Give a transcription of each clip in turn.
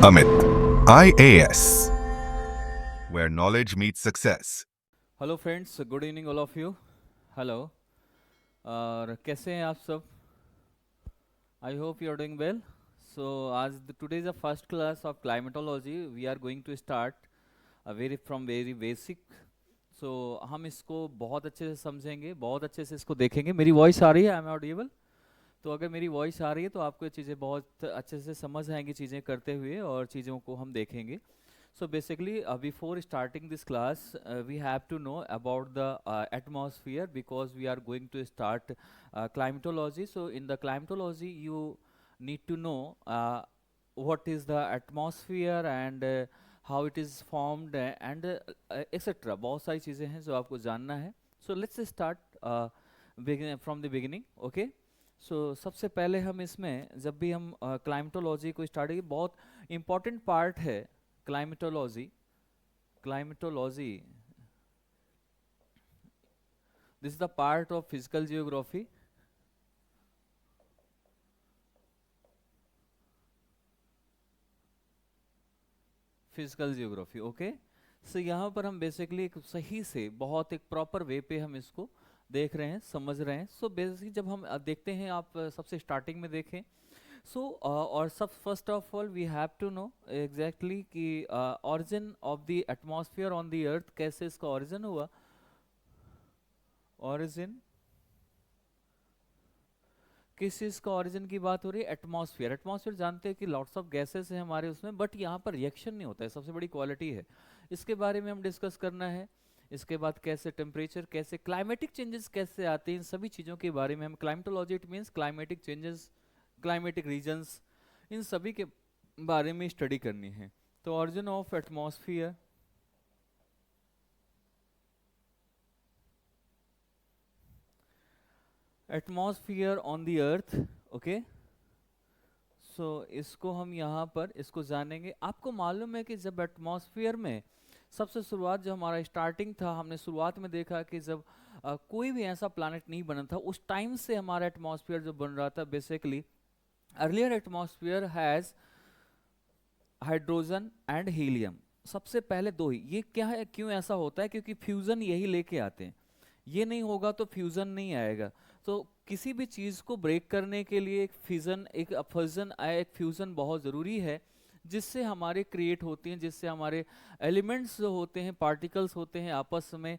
Amit, IAS, where knowledge meets success. Hello friends, good evening all of you. Hello. और कैसे हैं आप सब? I hope you are doing well. So आज today is the first class of climatology. We are going to start very basic. So हम इसको बहुत अच्छे से समझेंगे, बहुत अच्छे से इसको देखेंगे। मेरी वॉइस आ रही है? I am audible? तो अगर मेरी वॉइस आ रही है तो आपको ये चीज़ें बहुत अच्छे से समझ आएंगी, चीज़ें करते हुए, और चीज़ों को हम देखेंगे। So basically, before starting this class, we have to know about the atmosphere, because we are going to start climatology. So in the climatology, you need to know what is the atmosphere and how it is formed and etc. बहुत सारी चीज़ें हैं जो आपको जानना है. So let's start from the beginning. Okay. सो सबसे पहले हम इसमें, जब भी हम क्लाइमेटोलॉजी को स्टार्ट करेंगे, बहुत इम्पॉर्टेंट पार्ट है climatology. Climatology, this is the part of physical geography. Physical geography, okay. So यहाँ पर हम बेसिकली एक सही से, बहुत एक प्रॉपर वे पे हम इसको देख रहे हैं, समझ रहे हैं. सो बेसिकली जब हम देखते हैं, आप सबसे स्टार्टिंग में देखें. सो और सब first of all we have to know exactly कि origin of the atmosphere on the earth, कैसे इसका ऑरिजिन हुआ. ऑरिजिन, किस चीज़ का ऑरिजिन की बात हो रही है? एटमॉस्फेयर. एटमॉस्फेयर जानते हैं कि लॉट्स ऑफ गैसेस हैं हमारे उसमें, बट यहाँ पर रिएक्शन नहीं होता है, सबसे बड़ी क्वालिटी है. इसके बारे में हम डिस्कस करना है. इसके बाद कैसे टेम्परेचर, कैसे क्लाइमेटिक चेंजेस कैसे आते हैं, इन सभी चीज़ों के बारे में हम, climatology it means climatic changes, climatic regions, इन सभी के बारे में स्टडी करनी है. तो origin of atmosphere, atmosphere on the earth, okay. So इसको हम यहाँ पर इसको जानेंगे. आपको मालूम है कि जब एटमॉस्फेयर में सबसे शुरुआत, जो हमारा स्टार्टिंग था, हमने शुरुआत में देखा कि जब कोई भी ऐसा प्लानट नहीं बना था, उस टाइम से हमारा एटमॉस्फेयर जो बन रहा था, basically earlier atmosphere has hydrogen and helium. सबसे पहले दो ही. ये क्या है, क्यों ऐसा होता है? क्योंकि फ्यूजन यही लेके आते हैं. ये नहीं होगा तो फ्यूजन नहीं आएगा. तो किसी भी चीज़ को ब्रेक करने के लिए एक फ्यूजन, एक फजन, एक फ्यूजन बहुत ज़रूरी है, जिससे हमारे क्रिएट होती हैं, जिससे हमारे एलिमेंट्स जो होते हैं, पार्टिकल्स होते हैं, आपस में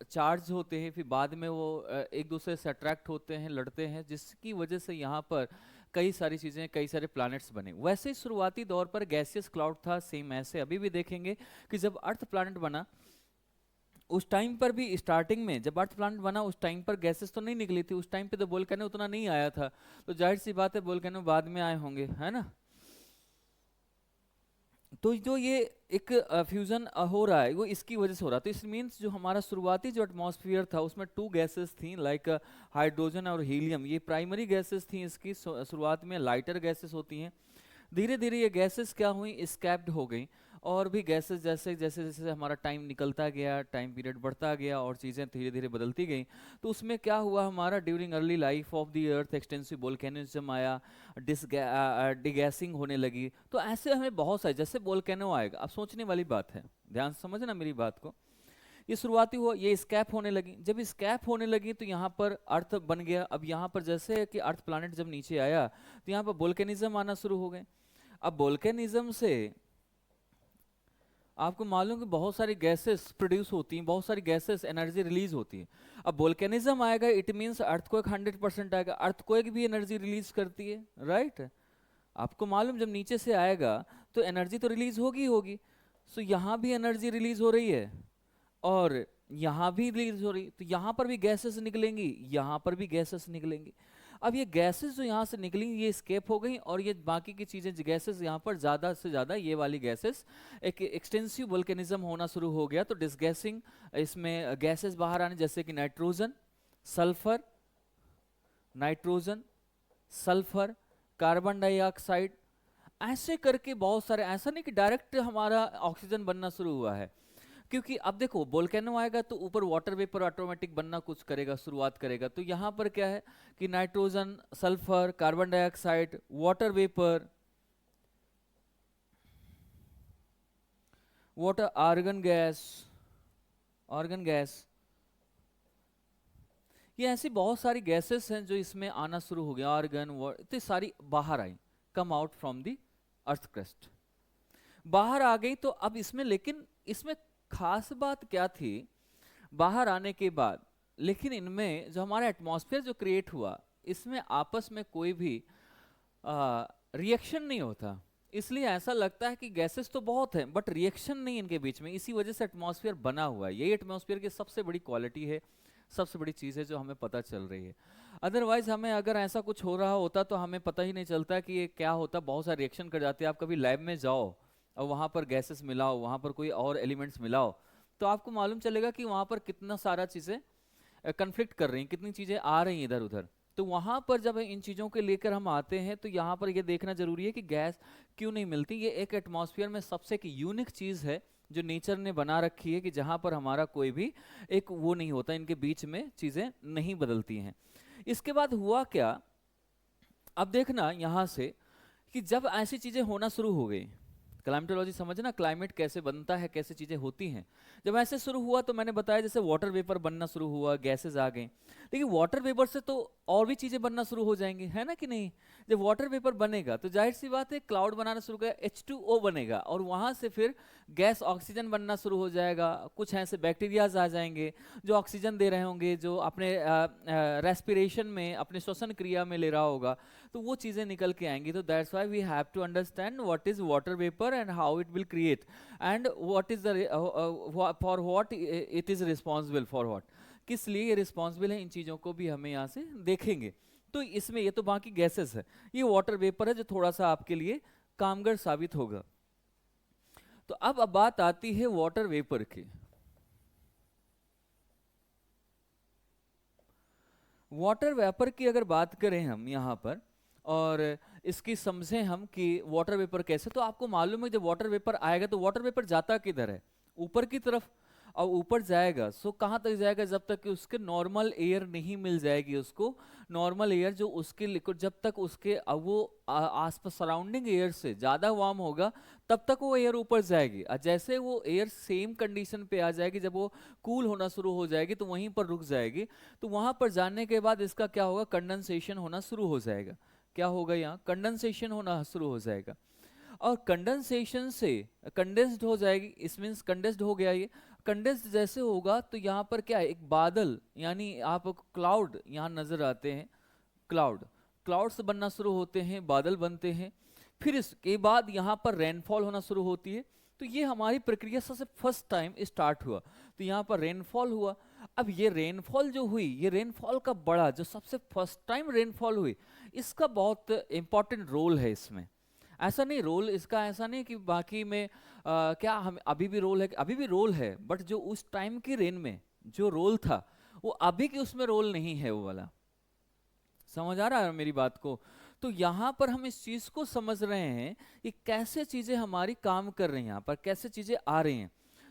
चार्ज होते हैं, फिर बाद में वो एक दूसरे से अट्रैक्ट होते हैं, लड़ते हैं, जिसकी वजह से यहाँ पर कई सारी चीज़ें, कई सारे प्लैनेट्स बने. वैसे ही शुरुआती दौर पर गैसियस क्लाउड था, सेम ऐसे अभी भी देखेंगे कि जब अर्थ प्लैनेट बना, उस टाइम पर भी स्टार्टिंग में जब अर्थ प्लांट बना, उस टाइम पर गैसेस तो नहीं निकली थी. उस टाइम पे तो वोल्केनो उतना नहीं आया था, तो जाहिर सी बात है वोल्केनो बाद में आए होंगे, है ना. तो जो ये एक फ्यूजन हो रहा है, वो इसकी वजह से हो रहा है. तो इस मीन्स जो हमारा शुरुआती जो एटमॉस्फेयर था, उसमें टू गैसेस थी, लाइक हाइड्रोजन और हीलियम. ये प्राइमरी गैसेस थी. इसकी शुरुआत में लाइटर गैसेस होती हैं. धीरे धीरे ये गैसेस क्या हुई, स्कैप्ड हो गई. और भी गैसेस, जैसे जैसे जैसे हमारा टाइम निकलता गया, टाइम पीरियड बढ़ता गया, और चीज़ें धीरे धीरे बदलती गई, तो उसमें क्या हुआ, हमारा during early life of the earth extensive volcanism आया, डिगैसिंग होने लगी. तो ऐसे हमें बहुत सारे, जैसे वोल्केनो आएगा, अब सोचने वाली बात है, ध्यान से समझना मेरी बात को. ये शुरुआती हुआ, ये स्कैप होने लगी. जब स्कैप होने लगी तो यहाँ पर अर्थ बन गया. अब यहाँ पर जैसे कि अर्थ प्लैनेट जब नीचे आया, तो यहाँ पर वोल्केनिज्म आना शुरू हो गए. अब वोल्केनिज्म से आपको मालूम कि बहुत सारी गैसेस प्रोड्यूस होती हैं, बहुत सारी गैसेस एनर्जी रिलीज होती है. अब वोल्केनिज्म आएगा, इट मीन्स अर्थक्वेक 100% आएगा. अर्थक्वेक भी एनर्जी रिलीज करती है, राइट. आपको मालूम, जब नीचे से आएगा तो एनर्जी तो रिलीज होगी होगी. सो यहाँ भी एनर्जी रिलीज हो रही है, और यहाँ भी रिलीज हो रही, तो यहाँ पर भी गैसेस निकलेंगी, यहाँ पर भी गैसेस निकलेंगी. अब ये गैसेस जो यहाँ से निकली, ये स्केप हो गई, और ये बाकी की चीज़ें गैसेस यहाँ पर ज़्यादा से ज़्यादा, ये वाली गैसेस, एक एक्सटेंसिव वोल्केनिज्म होना शुरू हो गया. तो डिसगैसिंग, इसमें गैसेस बाहर आने, जैसे कि nitrogen, sulphur, nitrogen, sulphur, carbon dioxide, ऐसे करके बहुत सारे. ऐसा नहीं कि डायरेक्ट हमारा ऑक्सीजन बनना शुरू हुआ है, क्योंकि अब देखो वोल्केनो आएगा तो ऊपर वाटर वेपर ऑटोमेटिक बनना कुछ करेगा, शुरुआत करेगा. तो यहाँ पर क्या है कि nitrogen, sulphur, carbon dioxide, water vapour, what argon gas, argon gas, ये ऐसी बहुत सारी गैसेस हैं जो इसमें आना शुरू हो गया, आर्गन इतनी सारी बाहर आई, come out from the earth crust, बाहर आ गई। तो अब इसमें, लेकिन इसमें खास बात क्या थी बाहर आने के बाद, लेकिन इनमें जो हमारा एटमॉस्फेयर जो क्रिएट हुआ, इसमें आपस में कोई भी रिएक्शन नहीं होता, इसलिए ऐसा लगता है कि गैसेस तो बहुत हैं बट रिएक्शन नहीं इनके बीच में, इसी वजह से एटमॉस्फेयर बना हुआ है। यही एटमॉस्फेयर की सबसे बड़ी क्वालिटी है, सबसे बड़ी चीज़ है जो हमें पता चल रही है। अदरवाइज हमें अगर ऐसा कुछ हो रहा होता तो हमें पता ही नहीं चलता कि ये क्या होता, बहुत सारे रिएक्शन कर जाते हैं। आप कभी लैब में जाओ और वहाँ पर गैसेस मिलाओ, वहाँ पर कोई और एलिमेंट्स मिलाओ, तो आपको मालूम चलेगा कि वहाँ पर कितना सारा चीज़ें कन्फ्लिक्ट कर रही हैं, कितनी चीज़ें आ रही हैं इधर उधर। तो वहाँ पर जब इन चीज़ों के लेकर हम आते हैं तो यहाँ पर ये देखना जरूरी है कि गैस क्यों नहीं मिलती। ये एक एटमॉस्फेयर में सबसे एक यूनिक चीज़ है जो नेचर ने बना रखी है, कि जहाँ पर हमारा कोई भी एक वो नहीं होता, इनके बीच में चीज़ें नहीं बदलती हैं। इसके बाद हुआ क्या, अब देखना यहाँ से कि जब ऐसी चीज़ें होना शुरू हो गई, क्लाइमेटोलॉजी समझना, क्लाइमेट कैसे बनता है, कैसे चीज़ें होती हैं। जब ऐसे शुरू हुआ तो मैंने बताया जैसे वाटर वेपर बनना शुरू हुआ, गैसेस आ गई, लेकिन वाटर वेपर से तो और भी चीज़ें बनना शुरू हो जाएंगी, है ना कि नहीं। जब वाटर वेपर बनेगा तो जाहिर सी बात है क्लाउड बनाना शुरू करेगा, H2O बनेगा, और वहाँ से फिर गैस ऑक्सीजन बनना शुरू हो जाएगा। कुछ ऐसे बैक्टीरियाज आ जाएंगे जो ऑक्सीजन दे रहे होंगे, जो अपने रेस्पिरेशन में, अपने श्वसन क्रिया में ले रहा होगा, तो वो चीज़ें निकल के आएंगी। तो that's why we have to understand what is water vapour and how it will create and what is the for what it is responsible for what, किस लिए ये रिस्पॉन्सिबल है, इन चीज़ों को भी हमें यहाँ से देखेंगे। तो इसमें ये तो बाकी गैसेस है, ये वाटर वेपर है जो थोड़ा सा आपके लिए कामगर साबित होगा। तो अब बात आती है वाटर वेपर की। वाटर वेपर की अगर बात करें हम यहाँ पर और इसकी समझें हम कि वाटर वेपर कैसे, तो आपको मालूम है जब वाटर वेपर आएगा तो वाटर वेपर जाता किधर है, ऊपर की तरफ। और ऊपर जाएगा सो कहाँ तक जाएगा, जब तक कि उसके नॉर्मल एयर नहीं मिल जाएगी उसको, नॉर्मल एयर जो उसके लिक्विड, जब तक उसके वो आसपास सराउंडिंग एयर से ज़्यादा वार्म होगा तब तक वो एयर ऊपर जाएगी। और जैसे वो एयर सेम कंडीशन पे आ जाएगी, जब वो कूल होना शुरू हो जाएगी तो वहीं पर रुक जाएगी। तो वहाँ पर जाने के बाद इसका क्या होगा, कंडेंसेशन होना शुरू हो जाएगा। क्या होगा, यहाँ कंडेंसेशन होना शुरू हो जाएगा, और कंडेंसेशन से कंडेंस्ड हो जाएगी, इस मीन्स कंडेंस्ड हो गया। ये कंडेंस्ड जैसे होगा तो यहाँ पर क्या है, एक बादल, यानी आप क्लाउड यहाँ नजर आते हैं, क्लाउड्स बनना शुरू होते हैं, बादल बनते हैं। फिर इसके बाद यहाँ पर रेनफॉल होना शुरू होती है। तो ये हमारी प्रक्रिया सबसे फर्स्ट टाइम स्टार्ट हुआ, तो यहाँ पर रेनफॉल हुआ। अब ये रेनफॉल जो हुई, ये रेनफॉल का बड़ा जो सबसे फर्स्ट टाइम रेनफॉल हुई, इसका बहुत इंपॉर्टेंट रोल है इसमें। ऐसा नहीं, रोल इसका ऐसा नहीं कि बाकी में क्या हम अभी भी रोल है, अभी भी रोल है, बट जो उस टाइम की रेन में जो रोल था वो अभी के उसमें रोल नहीं है वो वाला। समझ आ रहा है मेरी बात को। तो यहाँ पर हम इस चीज को समझ रहे हैं कि कैसे चीजें हमारी काम कर रही हैं, यहाँ पर कैसे चीजें आ रही हैं।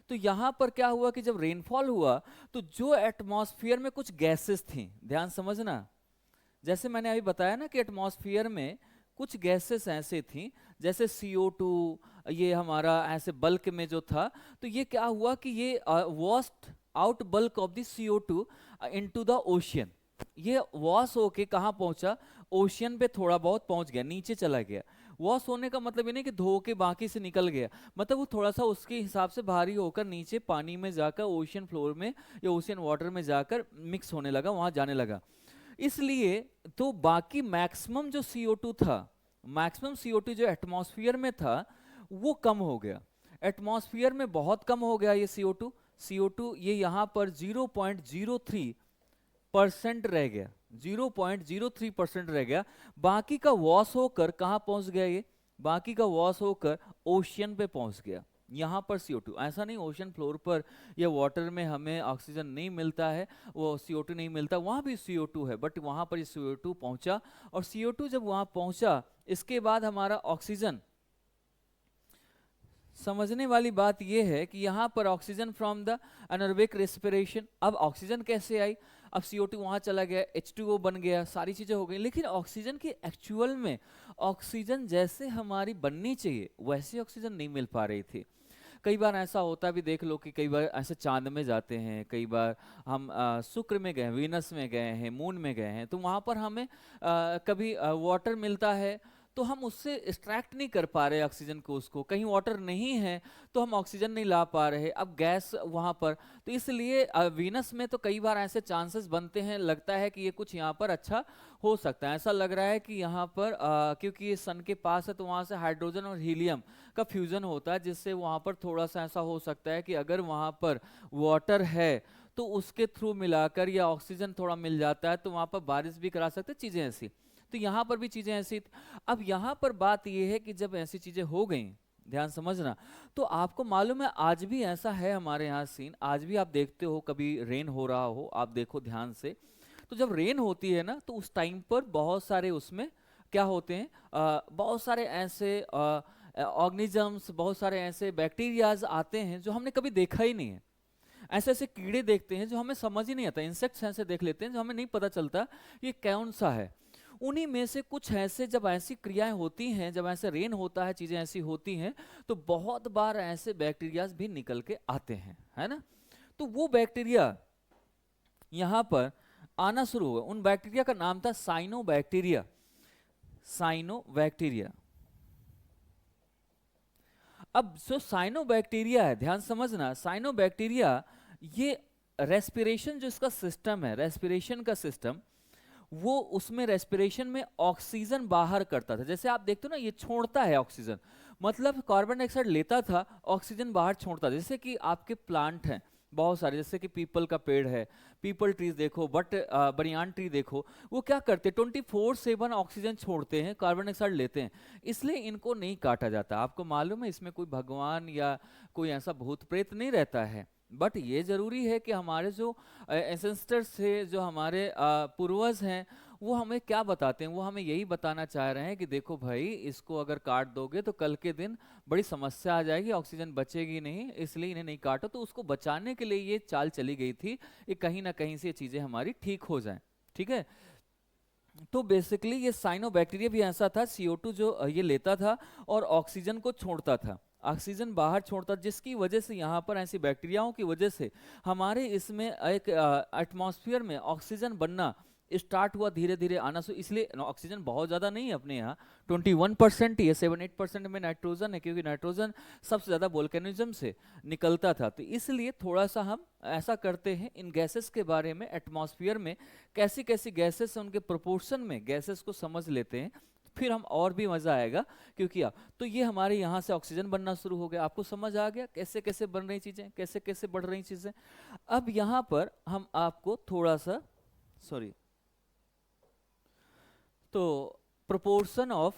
तो यहाँ पर क्या हुआ कि जब रेनफॉल हुआ तो जो एटमॉस्फेयर में कुछ गैसेस थी, ध्यान समझना, जैसे मैंने अभी बताया ना कि एटमॉस्फेयर में कुछ गैसेस ऐसे थी, जैसे CO2, ये हमारा ऐसे बल्क में जो था, तो ये क्या हुआ कि ये washed out bulk of the CO2 into the ocean. ये वॉश होके कहाँ पहुंचा, ओशियन पे थोड़ा बहुत पहुंच गया, नीचे चला गया। वॉश होने का मतलब ये नहीं कि धो के बाकी से निकल गया, मतलब वो थोड़ा सा उसके हिसाब से भारी होकर नीचे पानी में जाकर ओशियन फ्लोर में या ओशियन वाटर में जाकर मिक्स होने लगा, वहां जाने लगा। इसलिए तो बाकी मैक्सिमम जो CO2 था, मैक्सिमम CO2 जो एटमॉस्फेयर में था वो कम हो गया, एटमॉस्फेयर में बहुत कम हो गया ये CO2 ये यहाँ पर 0.03% रह गया, 0.03% रह गया। बाकी का वॉश होकर कहाँ पहुंच गया, ये बाकी का वॉश होकर ओशियन पे पहुंच गया। यहाँ पर CO2, ऐसा नहीं ओशन फ्लोर पर या वाटर में हमें ऑक्सीजन नहीं मिलता है, वो CO2 नहीं मिलता, वहाँ भी CO2 है, बट वहाँ पर CO2 पहुँचा। और CO2 जब वहाँ पहुँचा, इसके बाद हमारा ऑक्सीजन, समझने वाली बात यह है कि यहाँ पर oxygen from the anaerobic respiration. अब ऑक्सीजन कैसे आई, अब CO2 वहाँ चला गया, H2O बन गया, सारी चीज़ें हो गई, लेकिन ऑक्सीजन की एक्चुअल में ऑक्सीजन जैसे हमारी बननी चाहिए वैसे ऑक्सीजन नहीं मिल पा रही थी। कई बार ऐसा होता है भी, देख लो कि कई बार ऐसे चांद में जाते हैं, कई बार हम शुक्र में गए, वीनस में गए हैं, मून में गए हैं, तो वहाँ पर हमें कभी वाटर मिलता है तो हम उससे एक्सट्रैक्ट नहीं कर पा रहे ऑक्सीजन को, उसको कहीं वाटर नहीं है तो हम ऑक्सीजन नहीं ला पा रहे, अब गैस वहाँ पर, तो इसलिए वीनस में तो कई बार ऐसे चांसेस बनते हैं, लगता है कि ये कुछ यहाँ पर अच्छा हो सकता है, ऐसा लग रहा है कि यहाँ पर क्योंकि ये सन के पास है तो वहाँ से हाइड्रोजन और हीलियम का फ्यूजन होता है, जिससे वहाँ पर थोड़ा सा ऐसा हो सकता है कि अगर वहाँ पर वाटर है तो उसके थ्रू मिलाकर या ऑक्सीजन थोड़ा मिल जाता है तो वहाँ पर बारिश भी करा सकते हैं, चीज़ें ऐसी। तो यहाँ पर भी चीज़ें ऐसी। अब यहाँ पर बात ये है कि जब ऐसी चीज़ें हो गई, ध्यान समझना, तो आपको मालूम है आज भी ऐसा है हमारे यहाँ सीन, आज भी आप देखते हो कभी रेन हो रहा हो, आप देखो ध्यान से, तो जब रेन होती है ना तो उस टाइम पर बहुत सारे उसमें क्या होते हैं, बहुत सारे ऐसे ऑर्गेनिजम्स, बहुत सारे ऐसे बैक्टीरियाज आते हैं जो हमने कभी देखा ही नहीं है, ऐसे ऐसे कीड़े देखते हैं जो हमें समझ ही नहीं आता, इंसेक्ट्स ऐसे देख लेते हैं जो हमें नहीं पता चलता ये कौन सा है। उन्हीं में से कुछ ऐसे, जब ऐसी क्रियाएं होती हैं, जब ऐसे रेन होता है, चीजें ऐसी होती हैं, तो बहुत बार ऐसे बैक्टीरियाज भी निकल के आते हैं, है ना। तो वो बैक्टीरिया यहां पर आना शुरू हुआ, उन बैक्टीरिया का नाम था साइनोबैक्टीरिया। साइनोबैक्टीरिया। अब जो साइनोबैक्टीरिया है, ध्यान समझना, साइनोबैक्टीरिया ये रेस्पिरेशन, जो इसका सिस्टम है, रेस्पिरेशन का सिस्टम, वो उसमें रेस्पिरेशन में ऑक्सीजन बाहर करता था, जैसे आप देखते हो ना ये छोड़ता है ऑक्सीजन, मतलब कार्बन डाइऑक्साइड लेता था, ऑक्सीजन बाहर छोड़ता था। जैसे कि आपके प्लांट हैं बहुत सारे, जैसे कि पीपल का पेड़ है, पीपल ट्रीज देखो, बट बनियान ट्री देखो, वो क्या करते हैं 24/7 ऑक्सीजन छोड़ते हैं, कार्बन डाइऑक्साइड लेते हैं, इसलिए इनको नहीं काटा जाता। आपको मालूम है इसमें कोई भगवान या कोई ऐसा भूत प्रेत नहीं रहता है, बट ये जरूरी है कि हमारे जो एंसेस्टर्स थे, जो हमारे पूर्वज हैं, वो हमें क्या बताते हैं, वो हमें यही बताना चाह रहे हैं कि देखो भाई, इसको अगर काट दोगे तो कल के दिन बड़ी समस्या आ जाएगी, ऑक्सीजन बचेगी नहीं, इसलिए इन्हें नहीं काटो। तो उसको बचाने के लिए ये चाल चली गई थी कि कहीं ना कहीं से ये चीजें हमारी ठीक हो जाएं, ठीक है। तो बेसिकली ये साइनोबैक्टीरिया भी ऐसा था, CO2 जो ये लेता था और ऑक्सीजन को छोड़ता था, ऑक्सीजन बाहर छोड़ता, जिसकी वजह से यहाँ पर ऐसी बैक्टीरियाओं की वजह से हमारे इसमें एक एटमॉस्फेयर में ऑक्सीजन बनना स्टार्ट हुआ, धीरे धीरे आना। इसलिए ऑक्सीजन बहुत ज़्यादा नहीं है अपने यहाँ, 21% ही है, 7-8% में नाइट्रोजन है, क्योंकि नाइट्रोजन सबसे ज़्यादा वोल्केनिज्म से निकलता था। तो इसलिए थोड़ा सा हम ऐसा करते हैं इन गैसेस के बारे में, एटमॉस्फेयर में कैसी कैसी गैसेस हैं उनके प्रोपोर्शन में गैसेस को समझ लेते हैं, फिर हम और भी मजा आएगा। क्योंकि तो ये हमारे यहाँ से ऑक्सीजन बनना शुरू हो गया, आपको समझ आ गया कैसे कैसे बन रही चीजें, कैसे कैसे बढ़ रही चीजें। अब यहाँ पर हम आपको थोड़ा सा, सॉरी, तो प्रोपोर्शन ऑफ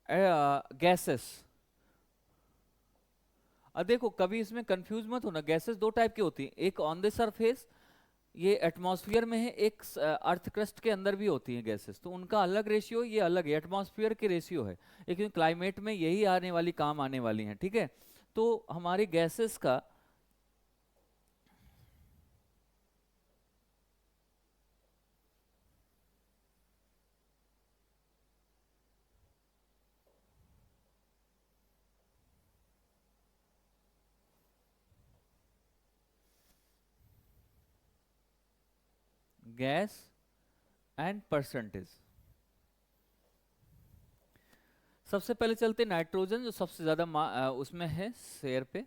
गैसेस, अब देखो कभी इसमें कंफ्यूज मत होना, गैसेस दो टाइप की होती हैं, एक ऑन द सरफेस, ये एटमॉस्फेयर में है, एक अर्थ क्रस्ट के अंदर भी होती हैं गैसेस, तो उनका अलग रेशियो, ये अलग है, एटमॉस्फेयर के रेशियो है, लेकिन क्लाइमेट में यही आने वाली काम आने वाली हैं, ठीक है। तो हमारी गैसेस का गैस एंड परसेंटेज, सबसे पहले चलते नाइट्रोजन, जो सबसे ज्यादा उसमें है शेयर पे,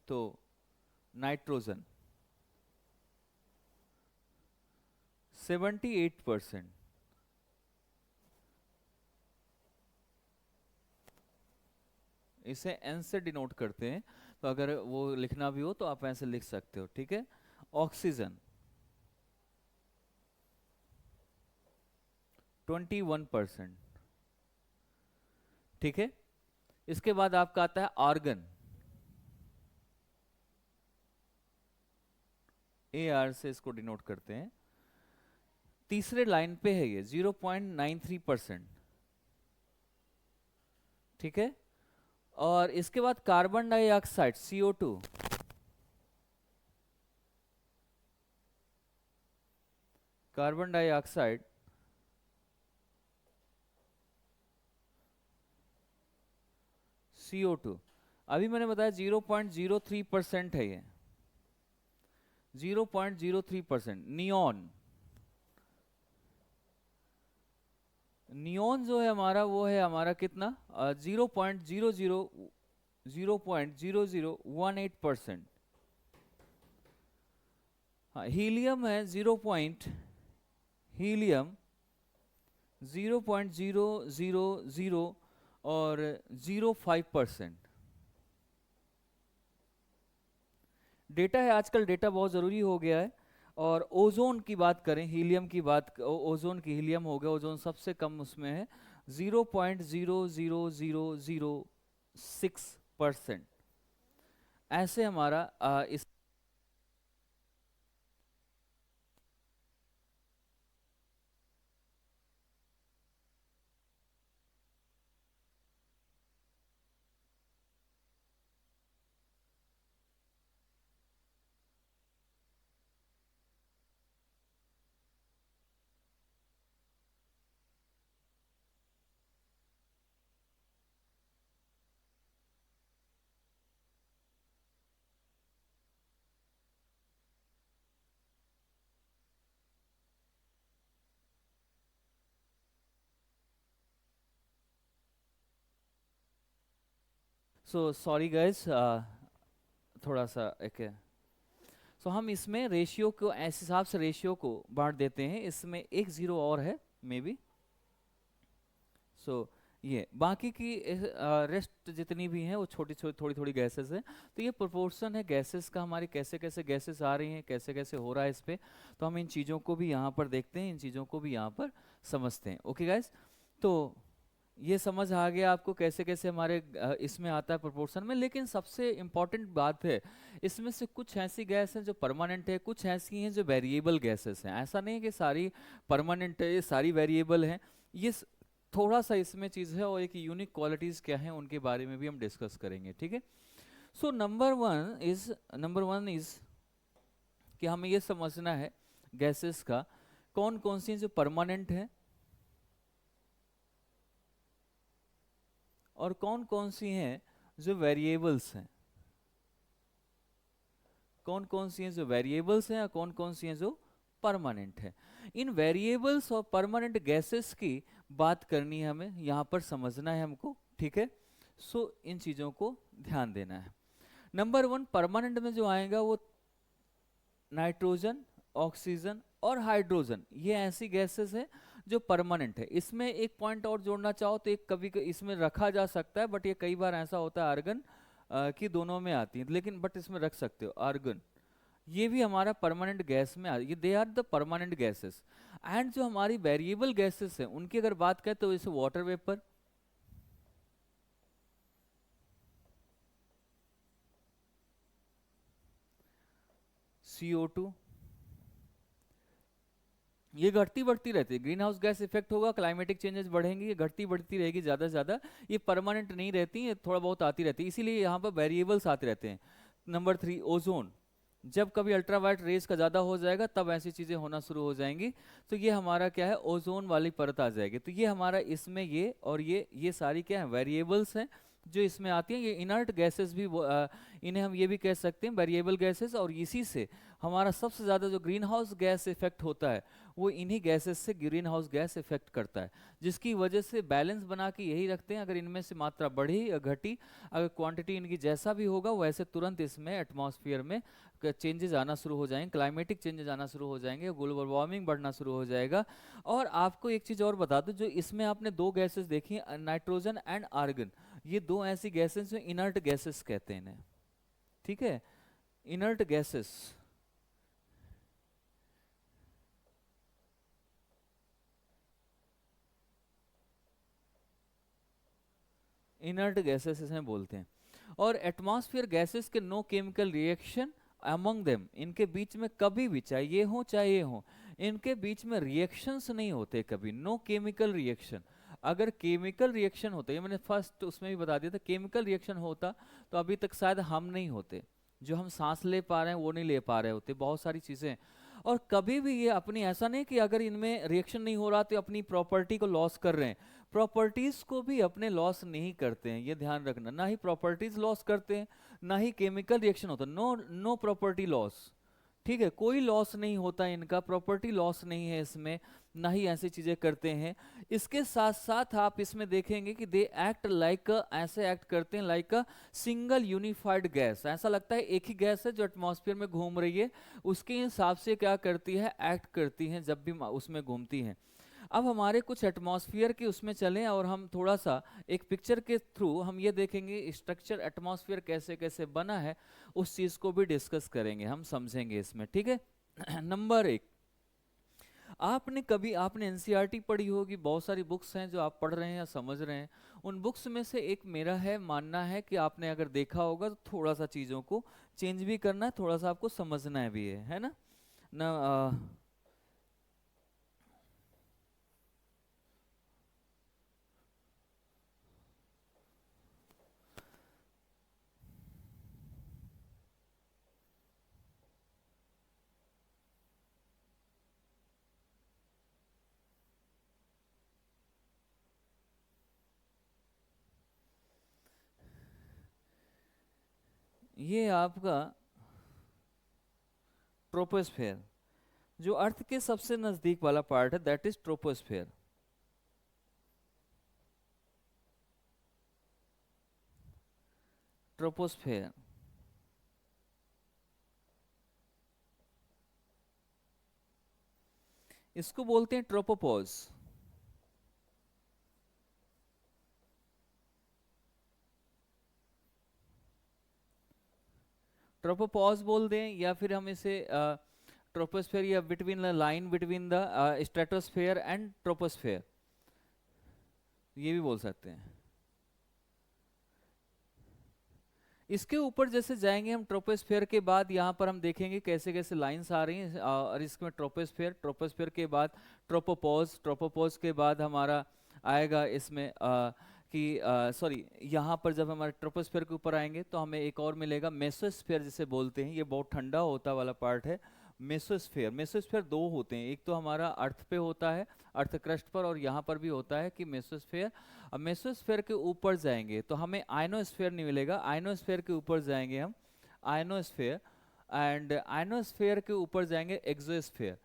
तो नाइट्रोजन 78%, इसे एन से डिनोट करते हैं, तो अगर वो लिखना भी हो तो आप ऐसे लिख सकते हो, ठीक है। ऑक्सीजन 21%, ठीक है। इसके बाद आपका आता है आर्गन, AR से इसको डिनोट करते हैं, तीसरे लाइन पे है ये 0.93%, ठीक है। और इसके बाद carbon dioxide CO2, carbon dioxide CO2, अभी मैंने बताया 0.03% है ये, 0.03%। नियॉन, नियॉन जो है हमारा वो है हमारा कितना 0.0018%। हाँ, हीलियम है हीलियम 0.000 और 0.5%। डेटा है, आजकल डेटा बहुत ज़रूरी हो गया है। और ओजोन की बात करें, हीलियम की बात, ओजोन की, हीलियम हो गया, ओजोन सबसे कम उसमें है 0.00006%। ऐसे हमारा इस सो सॉरी गाइस, थोड़ा सा एक सो हम इसमें रेशियो को ऐसे हिसाब से रेशियो को बांट देते हैं, इसमें एक जीरो और है मे बी। सो ये बाकी की रेस्ट जितनी भी हैं वो छोटी छोटी थोड़ी थोड़ी गैसेस हैं। तो ये प्रोपोर्शन है गैसेस का, हमारी कैसे कैसे गैसेस आ रही हैं, कैसे कैसे हो रहा है इस पे। तो हम इन चीज़ों को भी यहाँ पर देखते हैं, इन चीज़ों को भी यहाँ पर समझते हैं। ओके गाइस, तो ये समझ आ गया आपको कैसे कैसे हमारे इसमें आता है प्रोपोर्शन में। लेकिन सबसे इम्पॉर्टेंट बात है, इसमें से कुछ ऐसी गैस हैं जो परमानेंट है, कुछ ऐसी हैं जो वेरिएबल गैसेस हैं। ऐसा नहीं है कि सारी परमानेंट है, ये सारी वेरिएबल हैं। ये थोड़ा सा इसमें चीज़ है, और एक यूनिक क्वालिटीज़ क्या हैं उनके बारे में भी हम डिस्कस करेंगे, ठीक है। सो नंबर वन इज कि हमें ये समझना है गैसेस का कौन कौन सी जो परमानेंट है और कौन कौन सी हैं जो वेरिएबल्स हैं, कौन कौन सी हैं जो वेरिएबल्स हैं और कौन कौन सी हैं जो परमानेंट है। इन वेरिएबल्स और परमानेंट गैसेस की बात करनी है, हमें यहाँ पर समझना है हमको, ठीक है। सो इन चीज़ों को ध्यान देना है। नंबर वन परमानेंट में जो आएगा वो नाइट्रोजन, ऑक्सीजन और हाइड्रोजन, ये ऐसी गैसेस हैं जो परमानेंट है। इसमें एक पॉइंट और जोड़ना चाहो तो एक कभी इसमें रखा जा सकता है, बट ये कई बार ऐसा होता है आर्गन की दोनों में आती है, लेकिन बट इसमें रख सकते हो आर्गन, ये भी हमारा परमानेंट गैस में ये they are the permanent gases. And जो हमारी वेरिएबल गैसेस हैं उनकी अगर बात करें तो जैसे वाटर वेपर, CO2, ये घटती बढ़ती रहती है। ग्रीन हाउस गैस इफेक्ट होगा, क्लाइमेटिक चेंजेस बढ़ेंगे, ये घटती बढ़ती रहेगी ज़्यादा से ज़्यादा, ये परमानेंट नहीं रहती, ये थोड़ा बहुत आती रहती है, इसीलिए यहाँ पर वेरिएबल्स आते रहते हैं। नंबर थ्री ओजोन, जब कभी अल्ट्रावायलेट रेस का ज़्यादा हो जाएगा तब ऐसी चीज़ें होना शुरू हो जाएंगी, तो ये हमारा क्या है ओजोन वाली परत आ जाएगी। तो ये हमारा इसमें ये और ये सारी क्या है वेरिएबल्स हैं जो इसमें आती हैं। ये इनर्ट गैसेस भी इन्हें हम ये भी कह सकते हैं वेरिएबल गैसेस, और इसी से हमारा सबसे ज़्यादा जो ग्रीन हाउस गैस इफेक्ट होता है वो इन्हीं गैसेस से ग्रीन हाउस गैस इफेक्ट करता है, जिसकी वजह से बैलेंस बना के यही रखते हैं। अगर इनमें से मात्रा बढ़ी या घटी, अगर क्वांटिटी इनकी जैसा भी होगा वैसे तुरंत इसमें एटमॉस्फेयर में चेंजेस आना शुरू हो जाएंगे, क्लाइमेटिक चेंजेस आना शुरू हो जाएंगे, ग्लोबल वार्मिंग बढ़ना शुरू हो जाएगा। और आपको एक चीज़ और बता दूं, जो इसमें आपने दो गैसेस देखी नाइट्रोजन एंड आर्गन, ये दो ऐसी गैसेस जो इनर्ट गैसेस कहते हैं इन्हें, ठीक है। इनर्ट गैसेस, इनर्ट गैसेस इसमें बोलते हैं। और एटमॉस्फेयर गैसेस के no chemical reaction among them, इनके बीच में कभी भी चाहे ये हो चाहे ये हो, इनके बीच में रिएक्शंस नहीं होते कभी, नो केमिकल रिएक्शन। अगर केमिकल रिएक्शन होता, ये मैंने फर्स्ट उसमें भी बता दिया था, केमिकल रिएक्शन होता तो अभी तक शायद हम नहीं होते, जो हम सांस ले पा रहे हैं वो नहीं ले पा रहे होते, बहुत सारी चीज़ें। और कभी भी ये अपनी, ऐसा नहीं कि अगर इनमें रिएक्शन नहीं हो रहा तो अपनी प्रॉपर्टी को लॉस कर रहे हैं, प्रॉपर्टीज को भी अपने लॉस नहीं करते हैं, ये ध्यान रखना। ना ही प्रॉपर्टीज लॉस करते हैं, ना ही केमिकल रिएक्शन होता, नो नो प्रॉपर्टी लॉस, ठीक है, कोई लॉस नहीं होता इनका, प्रॉपर्टी लॉस नहीं है इसमें, ना ही ऐसी चीजें करते हैं। इसके साथ साथ आप इसमें देखेंगे कि दे एक्ट लाइक, ऐसे एक्ट करते हैं like a single unified gas, ऐसा लगता है एक ही गैस है जो एटमॉस्फेयर में घूम रही है, उसके हिसाब से क्या करती है, एक्ट करती है जब भी उसमें घूमती हैं। अब हमारे कुछ एटमॉस्फेयर के उसमें चलें और हम थोड़ा सा एक पिक्चर के थ्रू हम ये देखेंगे स्ट्रक्चर एटमॉस्फेयर कैसे कैसे बना है, उस चीज को भी डिस्कस करेंगे, हम समझेंगे इसमें, ठीक है। नंबर एक, आपने एनसीईआरटी पढ़ी होगी, बहुत सारी बुक्स हैं जो आप पढ़ रहे हैं या समझ रहे हैं, उन बुक्स में से एक मेरा है मानना है कि आपने अगर देखा होगा तो थोड़ा सा चीज़ों को चेंज भी करना है, थोड़ा सा आपको समझना है भी है ना ना ये आपका ट्रोपोस्फेयर, जो अर्थ के सबसे नजदीक वाला पार्ट है, दैट इज ट्रोपोस्फेयर। ट्रोपोस्फेयर इसको बोलते हैं ट्रोपोपॉज। ट्रोपोपॉज बोल दें, या फिर हम इसे ट्रोपोस्फेयर, या between the line between the stratosphere and troposphere, ये भी बोल सकते हैं। इसके ऊपर जैसे जाएंगे हम ट्रोपोस्फेयर के बाद, यहाँ पर हम देखेंगे कैसे कैसे लाइंस आ रही हैं, और इसमें ट्रोपोस्फेयर, ट्रोपोस्फेयर के बाद ट्रोपोपॉज, ट्रोपोपॉज के बाद हमारा आएगा इसमें कि सॉरी, यहाँ पर जब हमारे ट्रोपोस्फेयर के ऊपर आएंगे तो हमें एक और मिलेगा मेसोस्फेयर जिसे बोलते हैं, ये बहुत ठंडा होता वाला पार्ट है मेसोस्फेयर। मेसोस्फेयर दो होते हैं, एक तो हमारा अर्थ पे होता है, अर्थ क्रस्ट पर, और यहाँ पर भी होता है कि मेसोस्फेयर। अब मेसोस्फेयर के ऊपर जाएंगे तो हमें आयनोस्फेयर नहीं मिलेगा, आयनोस्फेयर के ऊपर जाएंगे हम आयनोस्फेयर, एंड आयनोस्फेयर के ऊपर जाएंगे एक्सोस्फेयर,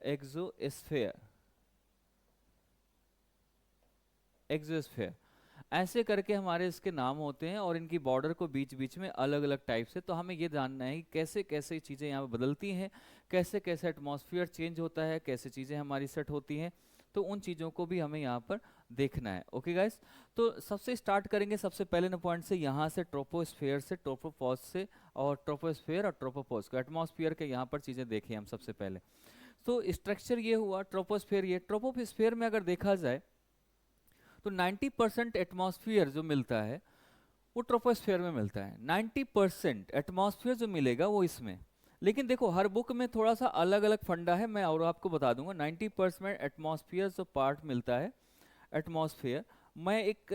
एक्सोस्फेयर, एक्सोस्फेयर, ऐसे करके हमारे इसके नाम होते हैं, और इनकी बॉर्डर को बीच बीच में अलग अलग टाइप से, तो हमें ये जानना है कि कैसे कैसे चीज़ें यहाँ पे बदलती हैं, कैसे कैसे एटमॉस्फेयर चेंज होता है, कैसे चीज़ें हमारी सेट होती हैं, तो उन चीज़ों को भी हमें यहाँ पर देखना है। ओके गाइस, तो सबसे स्टार्ट करेंगे सबसे पहले न पॉइंट से, यहाँ से ट्रोपोस्फेयर से, ट्रोपोपॉज से, और ट्रोपोस्फेयर और ट्रोपोपॉज को, एटमॉस्फेयर के यहाँ पर चीज़ें देखें हम सबसे पहले। तो स्ट्रक्चर ये हुआ ट्रोपोस्फेयर, ये ट्रोपोस्फेयर में अगर देखा जाए तो 90% एटमॉस्फेयर जो मिलता है वो ट्रोपोस्फेयर में मिलता है, 90% एटमॉस्फेयर जो मिलेगा वो इसमें। लेकिन देखो हर बुक में थोड़ा सा अलग अलग फंडा है, मैं और आपको बता दूंगा। 90% एटमॉस्फेयर जो पार्ट मिलता है एटमॉस्फेयर, मैं एक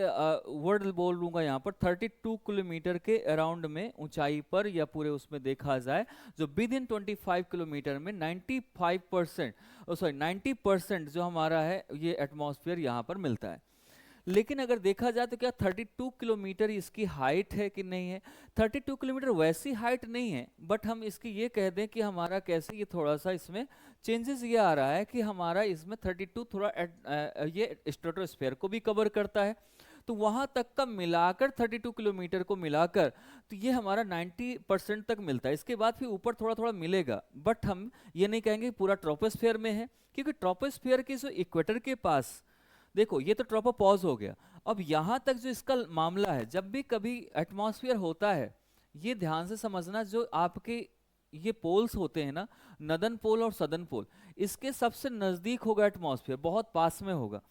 वर्ड बोल लूंगा यहाँ पर, 32 किलोमीटर के अराउंड में ऊंचाई पर, या पूरे उसमें देखा जाए जो विद इन 25 किलोमीटर में 95% सॉरी 90% जो हमारा है ये एटमॉस्फेयर यहाँ पर मिलता है। लेकिन अगर देखा जाए तो क्या 32 किलोमीटर इसकी हाइट है कि नहीं है? 32 किलोमीटर वैसी हाइट नहीं है, बट हम इसकी ये कह दें कि हमारा कैसे ये थोड़ा सा इसमें चेंजेस ये आ रहा है कि हमारा इसमें 32 थोड़ा ये स्ट्रेटोस्फेयर को भी कवर करता है, तो वहां तक का मिलाकर 32 किलोमीटर को मिलाकर तो ये हमारा 90% तक मिलता है। इसके बाद फिर ऊपर थोड़ा थोड़ा मिलेगा, बट हम ये नहीं कहेंगे पूरा ट्रोपोस्फेयर में है, क्योंकि ट्रोपोस्फेयर के जो इक्वेटर के पास, देखो ये तो ट्रोपोपॉज हो गया, अब यहां तक जो इसका मामला है, जब भी कभी एटमॉस्फेयर होता है, ये ध्यान से समझना, जो आपके ये पोल्स होते हैं ना, नदन पोल और सदन पोल, इसके सबसे नजदीक होगा एटमॉस्फेयर, बहुत पास में होगा।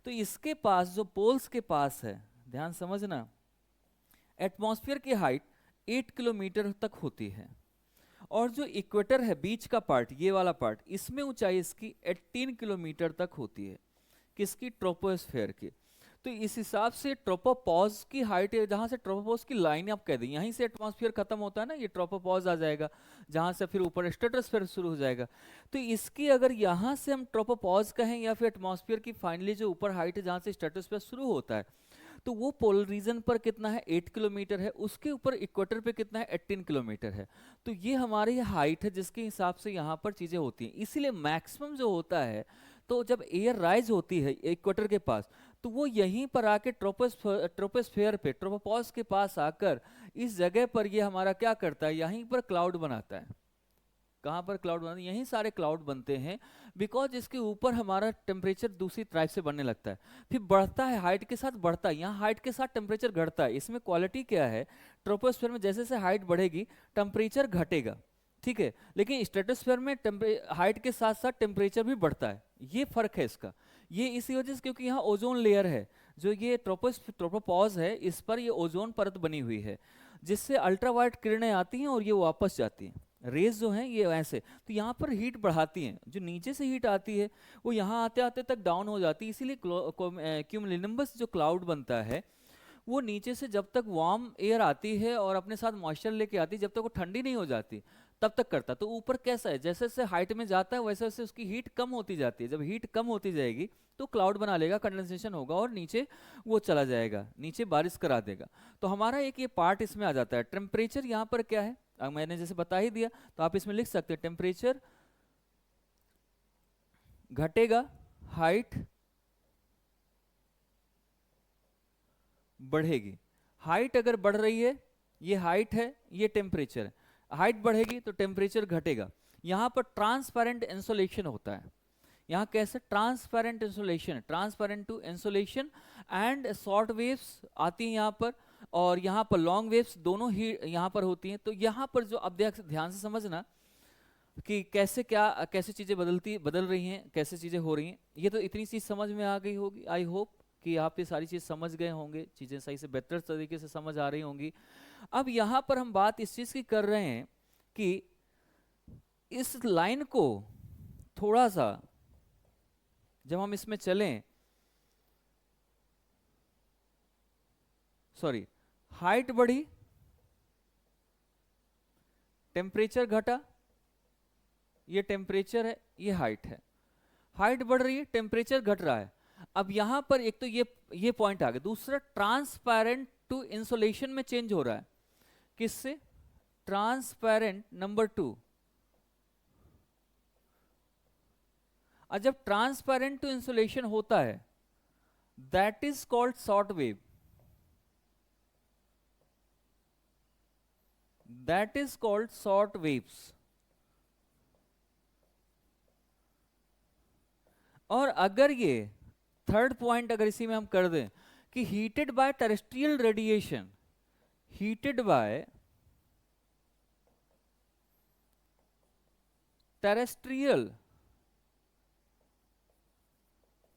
तो इसके पास जो पोल्स के पास है, ध्यान समझना, एटमॉस्फेयर की हाइट 8 किलोमीटर तक होती है, और जो इक्वेटर है बीच का पार्ट, ये वाला पार्ट, इसमें ऊंचाई इसकी 18 किलोमीटर तक होती है, किसकी? ट्रोपोस्फेयर की। तो इस हिसाब से ट्रोपोपॉज की हाइट है, जहां से ट्रोपोपॉज की लाइन आप कह दें यहीं से एटमॉस्फेयर खत्म होता है ना, ये ट्रोपोपॉज आ जाएगा, जहां से फिर ऊपर स्ट्रेटोस्फेयर शुरू हो जाएगा। तो इसकी अगर यहाँ से हम ट्रोपोपॉज कहें या फिर एटमॉस्फेयर की फाइनली जो ऊपर हाइट है जहां से स्ट्रेटोस्फेयर शुरू होता है, तो वो पोलर रीजन पर कितना है 8 किलोमीटर है, उसके ऊपर इक्वेटर पे कितना है 18 किलोमीटर है। तो ये हमारी हाइट है जिसके हिसाब से यहाँ पर चीजें होती हैं। इसीलिए मैक्सिमम जो होता है, तो जब एयर राइज होती है इक्वेटर के पास, तो वो यहीं पर आके ट्रोपोस्फेयर पे ट्रोपोपॉज के पास आकर इस जगह पर ये हमारा क्या करता है, यहीं पर क्लाउड बनाता है। कहाँ पर क्लाउड बनते हैं, यहीं सारे क्लाउड बनते हैं, बिकॉज इसके ऊपर हमारा टेम्परेचर दूसरी टाइप से बढ़ने लगता है, फिर बढ़ता है, हाइट के साथ बढ़ता है। यहाँ हाइट के साथ टेम्परेचर घटता है। इसमें क्वालिटी क्या है, ट्रोपोस्फेयर में जैसे जैसे हाइट बढ़ेगी टेम्परेचर घटेगा, ठीक है, लेकिन स्ट्रेटोस्फेयर में हाइट के साथ साथ टेम्परेचर भी बढ़ता है। ये फर्क है इसका। ये इसी वजह से क्योंकि यहाँ ओजोन लेयर है, जो ये ट्रोपोपॉज है, इस पर ये ओजोन परत बनी हुई है, जिससे अल्ट्रावायलेट किरणें आती हैं और ये वापस जाती हैं। रेज जो हैं ये ऐसे, तो यहाँ पर हीट बढ़ाती हैं, जो नीचे से हीट आती है वो यहाँ आते आते तक डाउन हो जाती है। इसीलिए क्यूमुलोनिम्बस जो क्लाउड बनता है, वो नीचे से जब तक वार्म एयर आती है और अपने साथ मॉइस्चर लेके आती है, जब तक वो ठंडी नहीं हो जाती तब तक करता। तो ऊपर कैसा है, जैसे जैसे हाइट में जाता है वैसे वैसे उसकी हीट कम होती जाती है। जब हीट कम होती जाएगी तो क्लाउड बना लेगा, कंडेंसेशन होगा और नीचे वो चला जाएगा, नीचे बारिश करा देगा। तो हमारा एक ये पार्ट इसमें आ जाता है। टेम्परेचर यहाँ पर क्या है, मैंने जैसे बता ही दिया, तो आप इसमें लिख सकते हैं टेम्परेचर घटेगा, हाइट बढ़ेगी। हाइट अगर बढ़ रही है, ये हाइट है, ये टेम्परेचर है, हाइट बढ़ेगी तो टेम्परेचर घटेगा। यहां पर ट्रांसपेरेंट इंसुलेशन होता है। यहाँ कैसे transparent insulation, transparent to insulation and short waves आती हैं यहाँ पर, और यहाँ पर लॉन्ग वेव्स दोनों ही यहाँ पर होती हैं। तो यहाँ पर जो अब ध्यान से समझना कि कैसे क्या कैसे चीज़ें बदल रही हैं, कैसे चीज़ें हो रही हैं। ये तो इतनी चीज़ समझ में आ गई होगी। आई होप कि आप ये सारी चीज़ समझ गए होंगे, चीज़ें सही से बेहतर तरीके से समझ आ रही होंगी। अब यहाँ पर हम बात इस चीज़ की कर रहे हैं कि इस लाइन को थोड़ा सा जब हम इसमें चलें, सॉरी, हाइट बढ़ी, टेम्परेचर घटा, ये टेम्परेचर है, ये हाइट है। हाइट बढ़ रही है, टेम्परेचर घट रहा है। अब यहां पर एक तो ये पॉइंट आ गया। दूसरा, ट्रांसपेरेंट टू इंसुलेशन में चेंज हो रहा है। किससे? Transparent number 2। और जब ट्रांसपेरेंट टू इंसुलेशन होता है, that is called short wave, that is called short waves. और अगर ये थर्ड पॉइंट अगर इसी में हम कर दें कि heated bye terrestrial radiation, heated bye terrestrial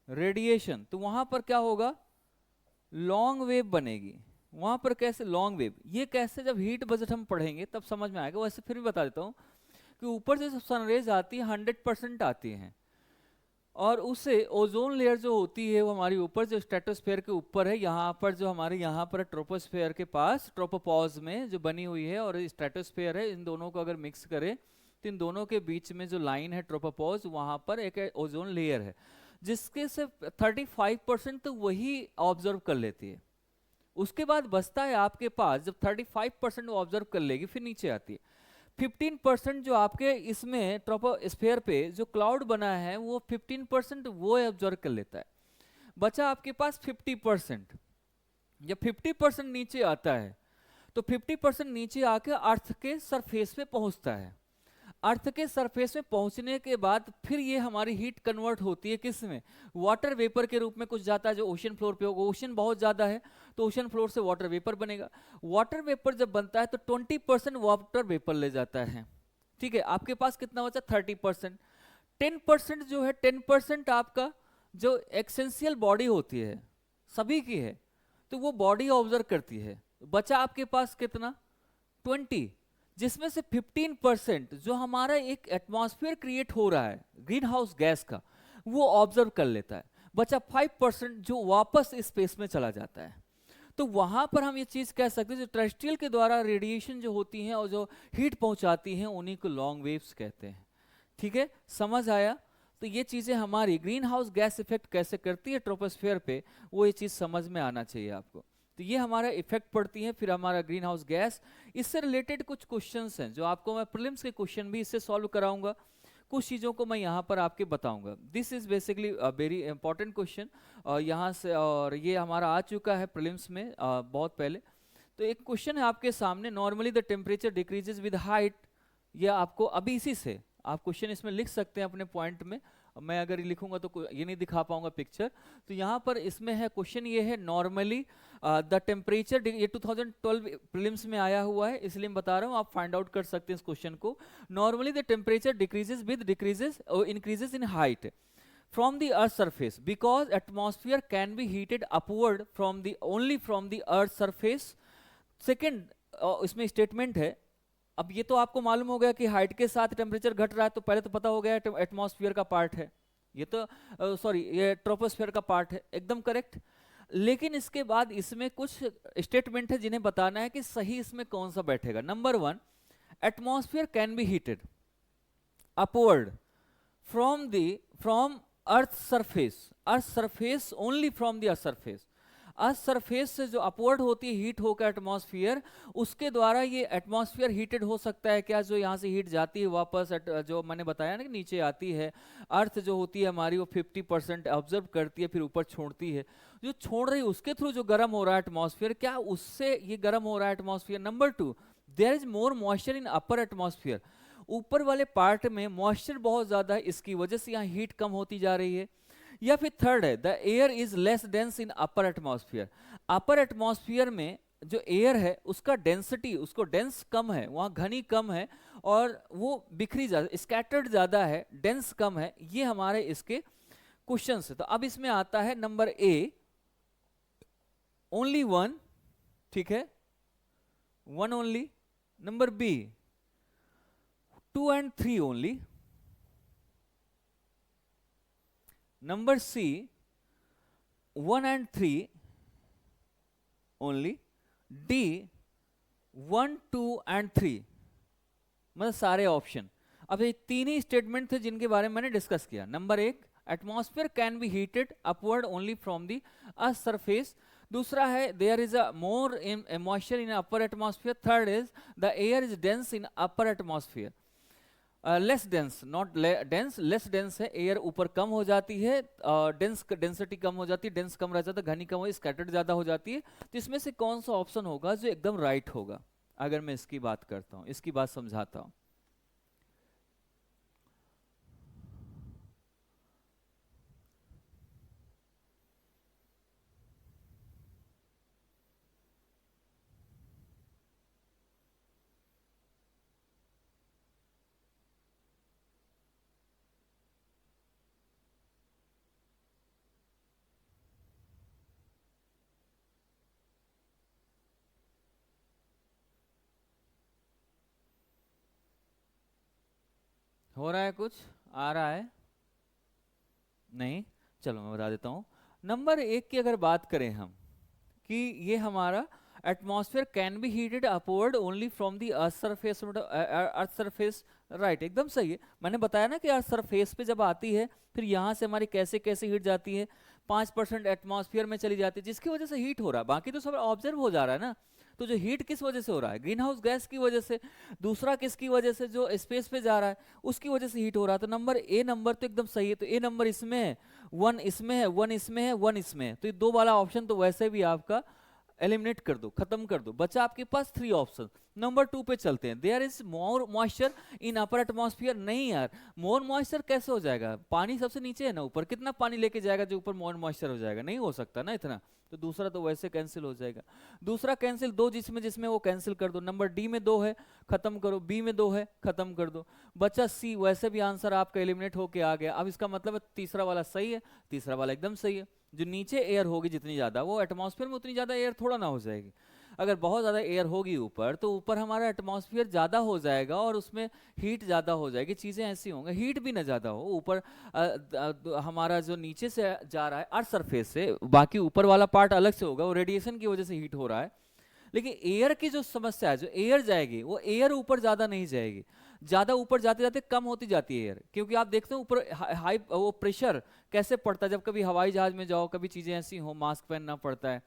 radiation, तो वहां पर क्या होगा, लॉन्ग वेव बनेगी। वहां पर कैसे लॉन्ग वेव, ये कैसे, जब हीट बजट हम पढ़ेंगे तब समझ में आएगा। वैसे फिर भी बता देता हूं कि ऊपर से जब सनरेज आती है 100% आती हैं, और उससे ओजोन लेयर जो होती है वो हमारी ऊपर जो स्ट्रेटोस्फेयर के ऊपर है, यहाँ पर जो हमारे यहाँ पर ट्रोपोस्फेयर के पास ट्रोपोपॉज में जो बनी हुई है और स्ट्रेटोस्फेयर है, इन दोनों को अगर मिक्स करें तो इन दोनों के बीच में जो लाइन है ट्रोपोपॉज, वहाँ पर एक ओजोन लेयर है जिसके से 35% तो वही ऑब्जर्व कर लेती है। उसके बाद बचता है आपके पास, जब 35% वो ऑब्जर्व कर लेगी फिर नीचे आती है। 15% जो आपके इसमें ट्रोपोस्फेयर पे जो क्लाउड बना है वो 15% वो ऑब्जर्व कर लेता है। बचा आपके पास 50%। जब 50% नीचे आता है तो 50% नीचे आके अर्थ के सरफेस पे पहुंचता है। अर्थ के सरफेस में पहुंचने के बाद फिर ये हमारी हीट कन्वर्ट होती है किस में, वाटर वेपर के रूप में कुछ जाता है जो ओशन फ्लोर पे होगा। ओशन बहुत ज्यादा है तो ओशन फ्लोर से वाटर वेपर बनेगा। वाटर वेपर जब बनता है तो 20% वाटर वेपर ले जाता है, ठीक है। आपके पास कितना बचा, 30%। 10% जो है, 10% आपका जो एसेंशियल बॉडी होती है सभी की है, तो वो बॉडी ऑब्जर्व करती है। बचा आपके पास कितना, 20, जिसमें से 15% जो हमारा एक एटमॉस्फेयर क्रिएट हो रहा है ग्रीन हाउस गैस का, वो ऑब्जर्व कर लेता है। बचा 5% जो वापस स्पेस में चला जाता है। तो वहां पर हम ये चीज कह सकते हैं जो टेरेस्ट्रियल के द्वारा रेडिएशन जो होती है और जो हीट पहुंचाती हैं उन्हीं को लॉन्ग वेव्स कहते हैं। ठीक है, समझ आया? तो ये चीजें हमारी ग्रीन हाउस गैस इफेक्ट कैसे करती है ट्रोपोस्फेयर पे, वो ये चीज समझ में आना चाहिए आपको। तो ये हमारा इफेक्ट पड़ती है, फिर हमारा ग्रीन हाउस गैस। इससे रिलेटेड कुछ क्वेश्चंस हैं जो आपको मैं प्रीलिम्स के क्वेश्चन भी इससे सॉल्व कराऊंगा, कुछ चीज़ों को मैं यहाँ पर आपके बताऊंगा। This is basically very important question यहाँ से, और ये हमारा आ चुका है प्रीलिम्स में बहुत पहले। तो एक क्वेश्चन है आपके सामने, normally the temperature decreases with height. ये आपको अभी इसी से आप क्वेश्चन इसमें लिख सकते हैं अपने पॉइंट में। मैं अगर लिखूंगा तो ये नहीं दिखा पाऊंगा पिक्चर। तो यहाँ पर इसमें है क्वेश्चन, ये है नॉर्मली द टेम्परेचर, ये 2012 प्रीलिम्स में आया हुआ है इसलिए मैं बता रहा हूँ, आप फाइंड आउट कर सकते हैं इस क्वेश्चन को। Normally the temperature decreases with decreases increases in height from the earth surface because atmosphere can be heated upward from the only from the earth surface। Second इसमें स्टेटमेंट है, अब ये तो आपको मालूम हो गया कि हाइट के साथ टेम्परेचर घट रहा है, तो पहले तो पता हो गया एटमॉस्फेयर का पार्ट है ये, तो सॉरी ये ट्रोपोस्फेयर का पार्ट है, एकदम करेक्ट। लेकिन इसके बाद इसमें कुछ स्टेटमेंट है जिन्हें बताना है कि सही इसमें कौन सा बैठेगा। Number 1, atmosphere can be heated upward from earth surface only from the earth surface. Earth surface से जो अपवर्ड होती है हीट होकर एटमॉस्फेयर, उसके द्वारा ये एटमॉस्फेयर हीटेड हो सकता है क्या? जो यहाँ से हीट जाती है वापस जो मैंने बताया ना कि नीचे आती है, अर्थ जो होती है हमारी वो 50% ऑब्जर्व करती है फिर ऊपर छोड़ती है, जो छोड़ रही है उसके थ्रू जो गर्म हो रहा है एटमॉस्फेयर, क्या उससे ये गर्म हो रहा है atmosphere? Number 2, there is more moisture in upper atmosphere. ऊपर वाले पार्ट में मॉइस्चर बहुत ज्यादा है, इसकी वजह से यहाँ हीट कम होती जा रही है। या फिर थर्ड है, the air is less dense in upper atmosphere. Upper atmosphere में जो एयर है उसका डेंसिटी, उसको डेंस कम है, वहां घनी कम है और वो बिखरी ज्यादा, स्कैटर्ड ज्यादा है, डेंस कम है। ये हमारे इसके क्वेश्चन है। तो अब इसमें आता है नंबर ए, ओनली 1, ठीक है, 1 only. Number B, 2 and 3 only. Number C, 1 and 3 only. D, 1, 2 and 3, मतलब सारे ऑप्शन। अब ये तीन ही स्टेटमेंट थे जिनके बारे में मैंने डिस्कस किया। Number 1, atmosphere can be heated upward only from the earth surface. दूसरा है there is a more moisture in upper atmosphere. Third is the air is dense in upper atmosphere. Less dense, not dense, less dense है, air ऊपर कम हो जाती है, density कम हो जाती है, डेंस कम रह जाता है, घनी कम हो, स्कैटर्ड ज्यादा हो जाती है। तो इसमें से कौन सा ऑप्शन होगा जो एकदम राइट होगा? अगर मैं इसकी बात करता हूं, इसकी बात समझाता हूं। हो रहा है कुछ? आ रहा है? नहीं, चलो मैं बता देता हूं। नंबर 1 की अगर बात करें हम कि ये हमारा atmosphere can be heated upward only from the earth surface, earth surface, right, एकदम सही है। मैंने बताया ना कि अर्थ सरफेस पे जब आती है फिर यहाँ से हमारी कैसे कैसे हीट जाती है, 5% एटमॉस्फेयर में चली जाती है जिसकी वजह से हीट हो रहा है, बाकी तो सब ऑब्जर्व हो जा रहा है ना। तो जो हीट किस वजह से हो रहा है? ग्रीन हाउस गैस की वजह से। दूसरा किसकी वजह से? जो स्पेस पे जा रहा है उसकी वजह से हीट हो रहा है। तो नंबर ए नंबर तो एकदम सही है। तो ए नंबर इसमें है, 1 इसमें है, 1 इसमें है, 1 इसमें है। तो ये 2 वाला ऑप्शन तो वैसे भी आपका एलिमिनेट कर दो, खत्म कर दो, बचा आपके पास 3 ऑप्शन। नंबर 2 पे चलते हैं, there is more moisture in upper atmosphere. नहीं यार, मोर मॉइस्चर कैसे हो जाएगा? पानी सबसे नीचे है ना, ऊपर कितना पानी लेके जाएगा जो ऊपर मोर मॉइस्चर हो जाएगा? नहीं हो सकता ना इतना। तो दूसरा तो वैसे कैंसिल हो जाएगा। दूसरा कैंसिल, 2 जिसमें वो कैंसिल कर दो। नंबर डी में 2 है, खत्म करो। बी में 2 है, खत्म कर दो। बचा सी, वैसे भी आंसर आपका एलिमिनेट होके आ गया। अब इसका मतलब है तीसरा वाला सही है, तीसरा वाला एकदम सही है। जो नीचे एयर होगी जितनी ज्यादा, वो एटमॉस्फेयर में उतनी ज्यादा एयर थोड़ा ना हो जाएगी। अगर बहुत ज़्यादा एयर होगी ऊपर तो ऊपर हमारा एटमॉस्फेयर ज़्यादा हो जाएगा और उसमें हीट ज़्यादा हो जाएगी, चीज़ें ऐसी होंगी, हीट भी ना ज़्यादा हो ऊपर हमारा जो नीचे से जा रहा है अर्थ सरफेस से, बाकी ऊपर वाला पार्ट अलग से होगा, वो रेडिएशन की वजह से हीट हो रहा है। लेकिन एयर की जो समस्या है, जो एयर जाएगी वो एयर ऊपर ज़्यादा नहीं जाएगी, ज़्यादा ऊपर जाते जाते कम होती जाती है एयर, क्योंकि आप देखते हैं ऊपर हाई वो प्रेशर कैसे पड़ता है, जब कभी हवाई जहाज में जाओ, कभी चीज़ें ऐसी हो, मास्क पहनना पड़ता है,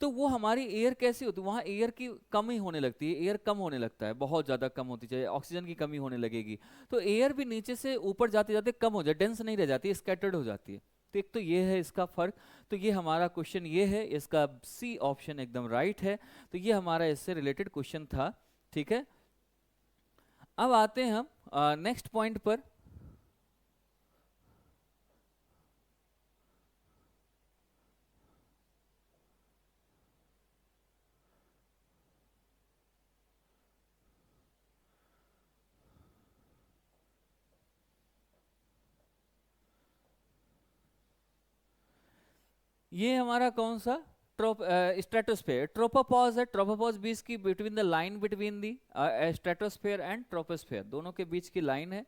तो वो हमारी एयर कैसी होती है, वहाँ एयर की कमी होने लगती है, एयर कम होने लगता है, बहुत ज़्यादा कम होती है, ऑक्सीजन की कमी होने लगेगी, तो एयर भी नीचे से ऊपर जाते जाते कम हो जाए, डेंस नहीं रह जाती, स्कैटर्ड हो जाती है। तो एक तो ये है इसका फर्क। तो ये हमारा क्वेश्चन ये है, इसका सी ऑप्शन एकदम राइट है। तो ये हमारा इससे रिलेटेड क्वेश्चन था, ठीक है। अब आते हैं हम नेक्स्ट पॉइंट पर। ये हमारा कौन सा स्ट्रेटोस्फेयर, ट्रोपोपॉज है। ट्रोपोपॉज बीच की between the line between the stratosphere and troposphere, दोनों के बीच की लाइन है,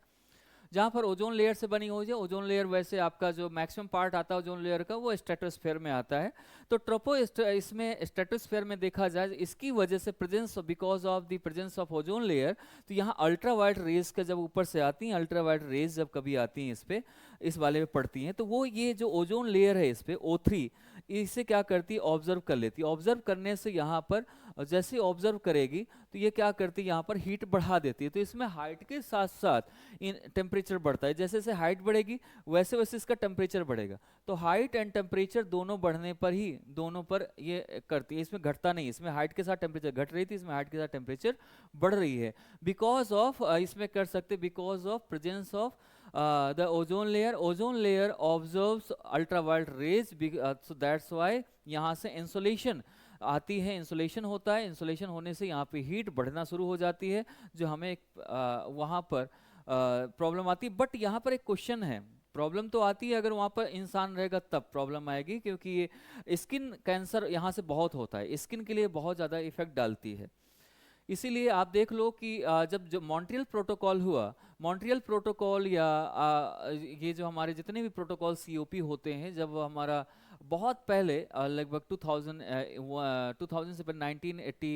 जहाँ पर ओजोन लेयर से बनी हुई है। ओजोन लेयर वैसे आपका जो मैक्सिमम पार्ट आता है ओजोन लेयर का वो स्ट्रेटोस्फेयर में आता है। तो इसमें स्ट्रेटोस्फेयर में देखा जाए, इसकी वजह से presence, because of the presence of ozone layer, तो यहाँ अल्ट्रा वायलेट रेज का जब ऊपर से आती हैं, अल्ट्रा वायलेट रेज जब कभी आती हैं इस पे, इस वाले पे पड़ती हैं, तो वो ये जो ओजोन लेयर है इस पे O3, इसे क्या करती है, ऑब्जर्व कर लेती है। ऑब्जर्व करने से यहाँ पर जैसे ऑब्जर्व करेगी तो ये क्या करती है, यहाँ पर हीट बढ़ा देती है। तो इसमें हाइट के साथ साथ इन टेम्परेचर बढ़ता है, जैसे जैसे हाइट बढ़ेगी वैसे वैसे इसका टेम्परेचर बढ़ेगा। तो हाइट एंड टेम्परेचर दोनों बढ़ने पर ही, दोनों पर ये करती है, इसमें घटता नहीं। इसमें हाइट के साथ टेम्परेचर घट रही थी, इसमें हाइट के साथ टेम्परेचर बढ़ रही है, बिकॉज ऑफ, इसमें कर सकते because of presence of the ozone layer. Ozone layer observes ultraviolet rays, so that's why यहाँ से इंसुलेशन आती है, इंसुलेशन होता है, इंसुलेशन होने से यहाँ पे हीट बढ़ना शुरू हो जाती है, जो हमें वहाँ पर प्रॉब्लम आती है। बट यहाँ पर एक क्वेश्चन है, प्रॉब्लम तो आती है अगर वहाँ पर इंसान रहेगा तब प्रॉब्लम आएगी, क्योंकि ये स्किन कैंसर यहाँ से बहुत होता है, स्किन के लिए बहुत ज़्यादा इफेक्ट डालती है। इसीलिए आप देख लो कि जब मॉन्ट्रियल प्रोटोकॉल हुआ, मॉन्ट्रियल प्रोटोकॉल या ये जो हमारे जितने भी प्रोटोकॉल COP होते हैं, जब हमारा बहुत पहले लगभग 2000 से 1980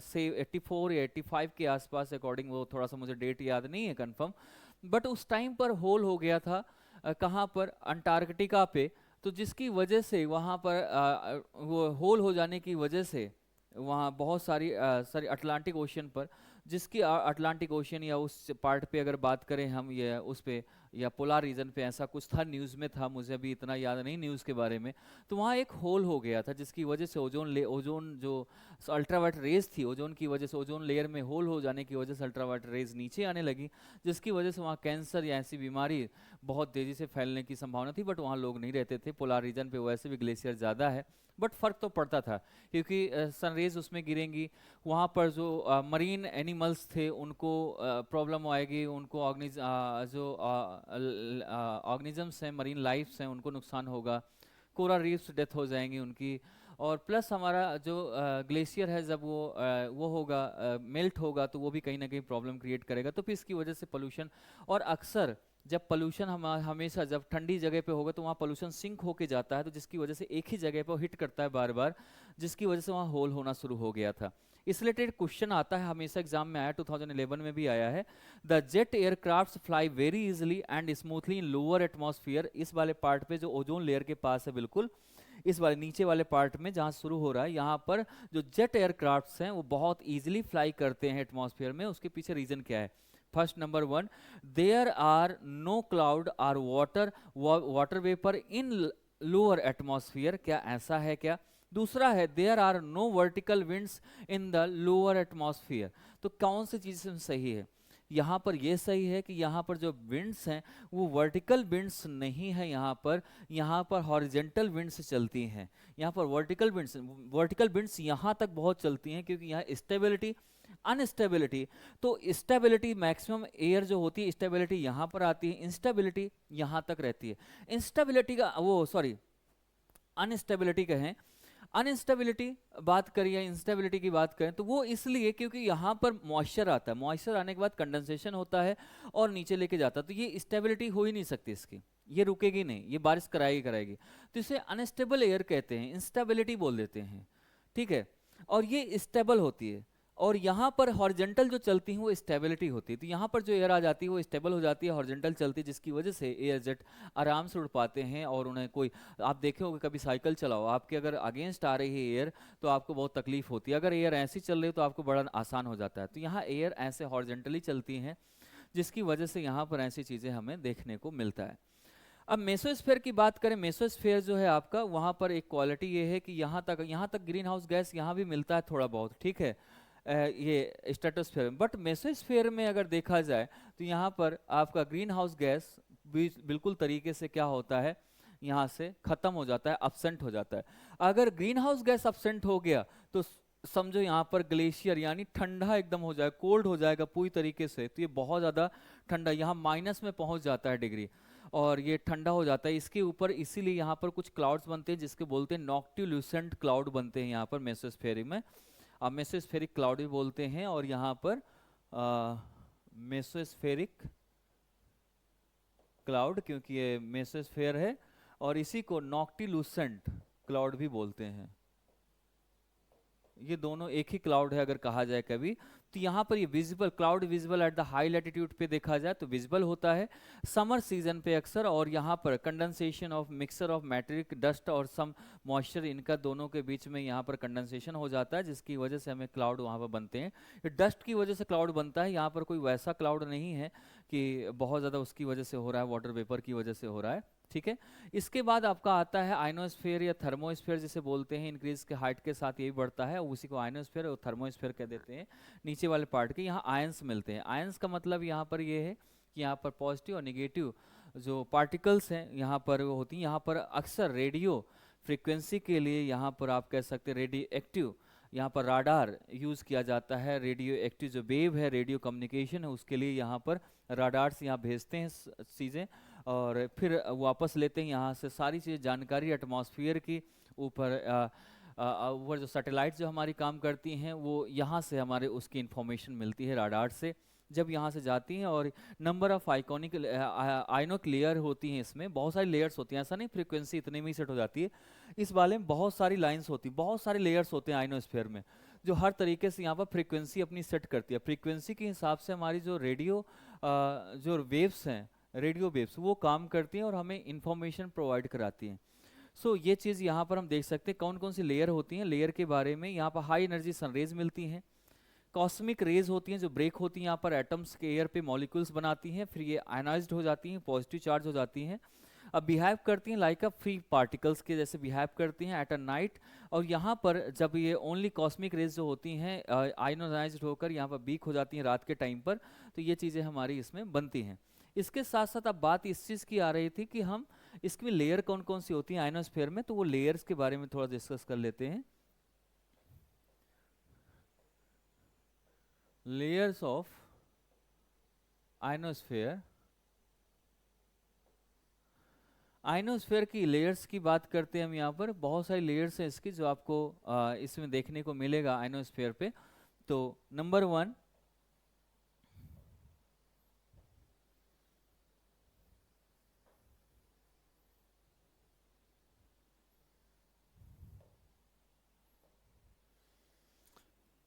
से 84 या 85 के आसपास अकॉर्डिंग, वो थोड़ा सा मुझे डेट याद नहीं है कंफर्म, बट उस टाइम पर होल हो गया था कहाँ पर, अंटार्कटिका पे। तो जिसकी वजह से वहाँ पर वो होल हो जाने की वजह से वहाँ बहुत सारी अटलांटिक ओशन पर, जिसकी अटलांटिक ओशन या उस पार्ट पे अगर बात करें हम, या उस पे या पोलार रीजन पे, ऐसा कुछ था, न्यूज़ में था, मुझे अभी इतना याद नहीं न्यूज़ के बारे में। तो वहाँ एक होल हो गया था, जिसकी वजह से ओजोन जो अल्ट्रावायलेट रेज थी, ओजोन की वजह से, ओजोन लेयर में होल हो जाने की वजह से अल्ट्रावायलेट रेज नीचे आने लगी, जिसकी वजह से वहाँ कैंसर या ऐसी बीमारी बहुत तेज़ी से फैलने की संभावना थी। बट वहाँ लोग नहीं रहते थे, पोलार रीजन पे वैसे भी ग्लेशियर ज़्यादा है, बट फ़र्क तो पड़ता था, क्योंकि सनरेज उसमें गिरेंगी, वहाँ पर जो मरीन एनिमल्स थे उनको प्रॉब्लम आएगी, उनको जो ऑर्गेनिजम्स हैं, मरीन लाइफ्स हैं, उनको नुकसान होगा, कोरल रीफ्स डेथ हो जाएंगी उनकी। और प्लस हमारा जो ग्लेशियर है, जब वो होगा, मेल्ट होगा, तो वो भी कहीं ना कहीं प्रॉब्लम क्रिएट करेगा। तो फिर इसकी वजह से पोल्यूशन, और अक्सर जब पोल्यूशन हमेशा जब ठंडी जगह पे होगा तो वहाँ पोल्यूशन सिंक होके जाता है, तो जिसकी वजह से एक ही जगह पर हिट करता है बार बार, जिसकी वजह से वहाँ होल होना शुरू हो गया था। इस रिलेटेड क्वेश्चन आता है, हमेशा एग्जाम में आया, 2011 में भी आया है। The jet aircraft fly very easily and smoothly in lower atmosphere. इस वाले पार्ट पे जो ओजोन लेयर के पास है, बिल्कुल इस वाले नीचे वाले पार्ट में जहाँ शुरू हो रहा है, यहाँ पर जो जेट एयरक्राफ्ट्स हैं वो बहुत ईजिली फ्लाई करते हैं एटमॉस्फेयर में। उसके पीछे रीजन क्या है? First, number 1, there are no cloud are water vapour in lower atmosphere. क्या ऐसा है क्या? दूसरा है, there are no vertical winds in the lower atmosphere. तो कौन सी चीज़ सही है? यहाँ पर ये सही है कि यहाँ पर जो विंड्स हैं वो वर्टिकल विंड्स नहीं है, यहाँ पर हॉरिजेंटल विंड्स चलती हैं। यहाँ पर वर्टिकल विंड्स यहाँ तक बहुत चलती हैं, क्योंकि यहाँ स्टेबिलिटी, अनस्टेबिलिटी, तो स्टेबिलिटी मैक्सिमम एयर जो होती है, स्टेबिलिटी यहाँ पर आती है, इंस्टेबिलिटी यहाँ तक रहती है। इंस्टेबिलिटी का अनस्टेबिलिटी कहें, अनइंस्टेबिलिटी बात करें या इंस्टेबिलिटी की बात करें तो वो इसलिए क्योंकि यहाँ पर मॉइस्चर आता है, मॉइस्चर आने के बाद कंडेंसेशन होता है और नीचे लेके जाता है, तो ये स्टेबिलिटी हो ही नहीं सकती इसकी, ये रुकेगी नहीं, ये बारिश कराएगी कराएगी, तो इसे अनस्टेबल एयर कहते हैं, इंस्टेबिलिटी बोल देते हैं, ठीक है। और ये स्टेबल होती है, और यहाँ पर हॉरिजेंटल जो चलती है वो स्टेबिलिटी होती है, तो यहाँ पर जो एयर आ जाती है वो स्टेबल हो जाती है, हॉरिजेंटल चलती है, जिसकी वजह से एयर जेट आराम से उड़ पाते हैं और उन्हें कोई, आप देखे होंगे कभी साइकिल चलाओ, आपके अगर अगेंस्ट आ रही है एयर तो आपको बहुत तकलीफ होती है, अगर एयर ऐसी चल रही है तो आपको बड़ा आसान हो जाता है। तो यहाँ एयर ऐसे हॉरिजेंटली चलती हैं, जिसकी वजह से यहाँ पर ऐसी चीज़ें हमें देखने को मिलता है। अब मेसोस्फेयर की बात करें, मेसोस्फेयर जो है आपका, वहाँ पर एक क्वालिटी ये है कि यहाँ तक ग्रीन हाउस गैस यहाँ भी मिलता है थोड़ा बहुत, ठीक है, ये स्ट्रेटोस्फेयर में, बट मेसोस्फेयर में अगर देखा जाए तो यहाँ पर आपका ग्रीन हाउस गैस बिल्कुल तरीके से क्या होता है, यहाँ से खत्म हो जाता है, absent हो जाता है। अगर ग्रीन हाउस गैस absent हो गया तो समझो यहाँ पर ग्लेशियर यानी ठंडा एकदम हो जाएगा, कोल्ड हो जाएगा पूरी तरीके से, तो ये बहुत ज़्यादा ठंडा, यहाँ माइनस में पहुँच जाता है डिग्री, और ये ठंडा हो जाता है इसके ऊपर, इसीलिए यहाँ पर कुछ क्लाउड्स बनते हैं जिसके बोलते हैं नॉक्टिल्यूसेंट क्लाउड बनते हैं यहाँ पर मेसोस्फेयर में, आप मेसोस्फेरिक क्लाउड भी बोलते हैं, और यहाँ पर मेसोस्फेरिक क्लाउड क्योंकि ये मेसोस्फेयर है, और इसी को नॉक्टिल्यूसेंट क्लाउड भी बोलते हैं, ये दोनों एक ही क्लाउड है अगर कहा जाए कभी। तो यहाँ पर ये visible cloud, visible at the high latitude पे देखा जाए तो विजिबल होता है समर सीजन पे अक्सर, और यहाँ पर condensation of mixture of meteoric dust और सम मॉइस्चर, इनका दोनों के बीच में यहाँ पर कंडेंसेशन हो जाता है, जिसकी वजह से हमें क्लाउड वहाँ पर बनते हैं। ये डस्ट की वजह से क्लाउड बनता है, यहाँ पर कोई वैसा क्लाउड नहीं है कि बहुत ज़्यादा उसकी वजह से हो रहा है, वाटर वेपर की वजह से हो रहा है, ठीक है। इसके बाद आपका आता है आयनोस्फेयर या थर्मोस्फेयर जिसे बोलते हैं, इंक्रीज के हाइट के साथ यही बढ़ता है, उसी को आयनोस्फेयर और थर्मोस्फेयर कह देते हैं। नीचे वाले पार्ट के यहाँ आयंस मिलते हैं, आयंस का मतलब यहाँ पर ये है कि यहाँ पर पॉजिटिव और निगेटिव जो पार्टिकल्स हैं यहाँ पर वो होती हैं, यहाँ पर अक्सर रेडियो फ्रीक्वेंसी के लिए यहाँ पर आप कह सकते हैं रेडियो एक्टिव, यहाँ पर राडार यूज़ किया जाता है, रेडियो एक्टिव जो वेव है, रेडियो कम्युनिकेशन है, उसके लिए यहाँ पर राडार से यहाँ भेजते हैं चीज़ें, और फिर वापस लेते हैं यहाँ से सारी चीज़ जानकारी एटमॉस्फेयर की ऊपर ऊपर जो सैटेलाइट जो हमारी काम करती हैं वो यहाँ से हमारे उसकी इंफॉर्मेशन मिलती है राडार से, जब यहाँ से जाती हैं, और number of iconic Inox layer होती हैं, इसमें बहुत सारी लेयर्स होती हैं, ऐसा नहीं फ्रीक्वेंसी इतने में ही सेट हो जाती है, इस वाले में बहुत सारी लाइंस होती हैं, बहुत सारे लेयर्स होते हैं आयनोस्फेयर में, जो हर तरीके से यहाँ पर फ्रीक्वेंसी अपनी सेट करती है, फ्रीक्वेंसी के हिसाब से हमारी जो रेडियो जो वेव्स हैं, रेडियो वेव्स वो काम करती हैं और हमें इंफॉर्मेशन प्रोवाइड कराती हैं। सो ये चीज़ यहाँ पर हम देख सकते हैं कौन कौन सी लेयर होती हैं, लेयर के बारे में यहाँ पर हाई एनर्जी सनरेज मिलती हैं, कॉस्मिक रेज होती हैं जो ब्रेक होती हैं यहाँ पर एटम्स के एयर पे मॉलिक्यूल्स बनाती हैं, फिर ये आयनाइज्ड हो जाती हैं, पॉजिटिव चार्ज हो जाती हैं, अब बिहेव करती हैं लाइक अ फ्री पार्टिकल्स के जैसे बिहेव करती हैं एट अ नाइट, और यहाँ पर जब ये ओनली कॉस्मिक रेज जो होती हैं आयनोनाइज्ड होकर यहाँ पर वीक हो जाती हैं रात के टाइम पर, तो ये चीज़ें हमारी इसमें बनती हैं। इसके साथ साथ अब बात इस चीज़ की आ रही थी कि हम इसमें लेयर कौन कौन सी होती हैं आयनोस्फेयर में, तो वो लेयर्स के बारे में थोड़ा डिस्कस कर लेते हैं। लेयर्स ऑफ आयनोस्फेयर, आयनोस्फेयर की लेयर्स की बात करते हैं हम, यहाँ पर बहुत सारी लेयर्स हैं इसकी जो आपको इसमें देखने को मिलेगा आयनोस्फेयर पे। तो नंबर 1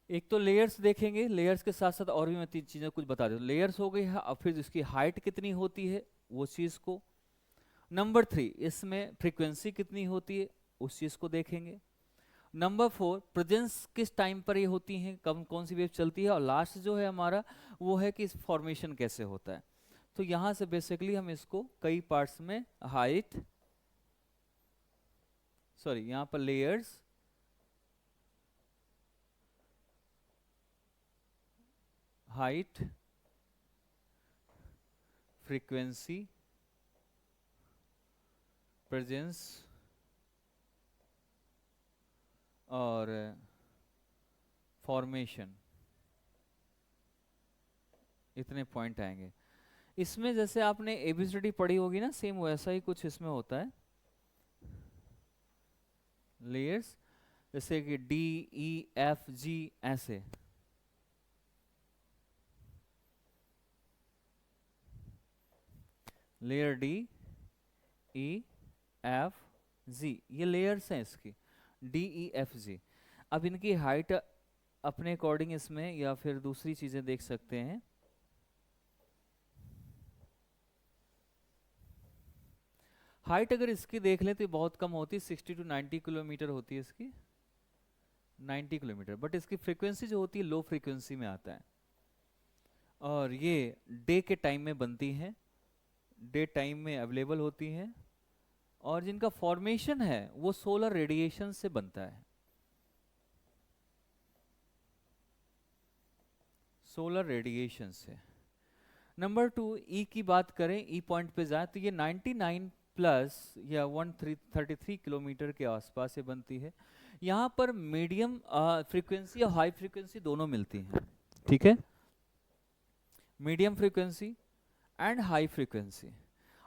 एक तो लेयर्स देखेंगे, लेयर्स के साथ साथ और भी मैं 3 चीज़ें कुछ बता दूँ, लेयर्स हो गई है, अब फिर इसकी हाइट कितनी होती है वो चीज़ को, नंबर 3 इसमें फ्रीक्वेंसी कितनी होती है उस चीज़ को देखेंगे, नंबर 4 प्रेजेंस किस टाइम पर ये होती हैं, कब कौन सी वेव चलती है, और लास्ट जो है हमारा वो है कि इस फॉर्मेशन कैसे होता है। तो यहाँ से बेसिकली हम इसको कई पार्ट्स में हाइट, सॉरी यहाँ पर लेयर्स, हाइट, फ्रीक्वेंसी, प्रेजेंस और फॉर्मेशन, इतने पॉइंट आएंगे इसमें। जैसे आपने एबीसीडी पढ़ी होगी ना, सेम वैसा ही कुछ इसमें होता है, लेयर्स, जैसे कि डी ई एफ जी ऐसे। Layer D E F G, ये लेयर्स हैं इसकी, डी ई एफ जी। अब इनकी हाइट अपने अकॉर्डिंग इसमें या फिर दूसरी चीजें देख सकते हैं। हाइट अगर इसकी देख लें तो बहुत कम होती है, 60 टू 90 किलोमीटर होती है इसकी, 90 किलोमीटर। बट इसकी फ्रीक्वेंसी जो होती है लो फ्रीक्वेंसी में आता है, और ये डे के टाइम में बनती हैं, डे टाइम में अवेलेबल होती हैं, और जिनका फॉर्मेशन है वो सोलर रेडिएशन से बनता है, सोलर रेडिएशन से। नंबर 2, ई की बात करें, ई पॉइंट पे जाए तो ये 99 प्लस या 133 किलोमीटर के आसपास ये बनती है। यहाँ पर मीडियम फ्रीक्वेंसी और हाई फ्रीक्वेंसी दोनों मिलती हैं, ठीक है, medium frequency and high frequency.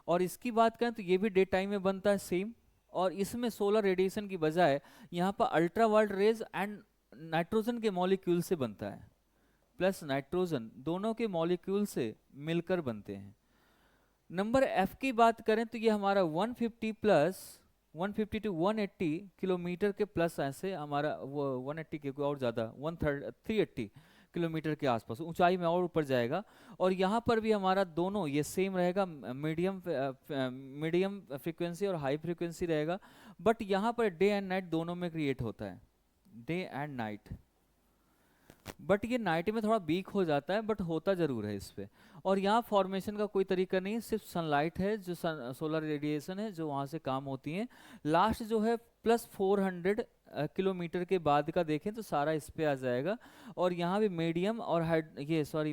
और इसकी बात करें तो ये भी डे टाइम में बनता है सेम, और इसमें सोलर रेडिएशन की बजाय यहाँ पर ultra violet rays and nitrogen के मॉलिक्यूल से बनता है, प्लस नाइट्रोजन दोनों के मॉलिक्यूल से मिलकर बनते हैं। नंबर एफ की बात करें तो ये हमारा 150 प्लस 150 टू 180 किलोमीटर के प्लस, ऐसे हमारा वो 180 के और ज़्यादा 380 किलोमीटर के आसपास ऊंचाई में और ऊपर जाएगा। और यहाँ पर भी हमारा दोनों ये सेम रहेगा, मीडियम फ्रीक्वेंसी और हाई फ्रीक्वेंसी रहेगा। बट यहाँ पर डे एंड नाइट दोनों में क्रिएट होता है, डे एंड नाइट। बट ये नाइट में थोड़ा वीक हो जाता है, बट होता जरूर है इस पे। और यहाँ फॉर्मेशन का कोई तरीका नहीं, सिर्फ सनलाइट है जो सोलर रेडिएशन है जो वहाँ से काम होती है। लास्ट जो है प्लस 400 किलोमीटर के बाद का देखें तो सारा इस पे आ जाएगा। और यहाँ भी मीडियम और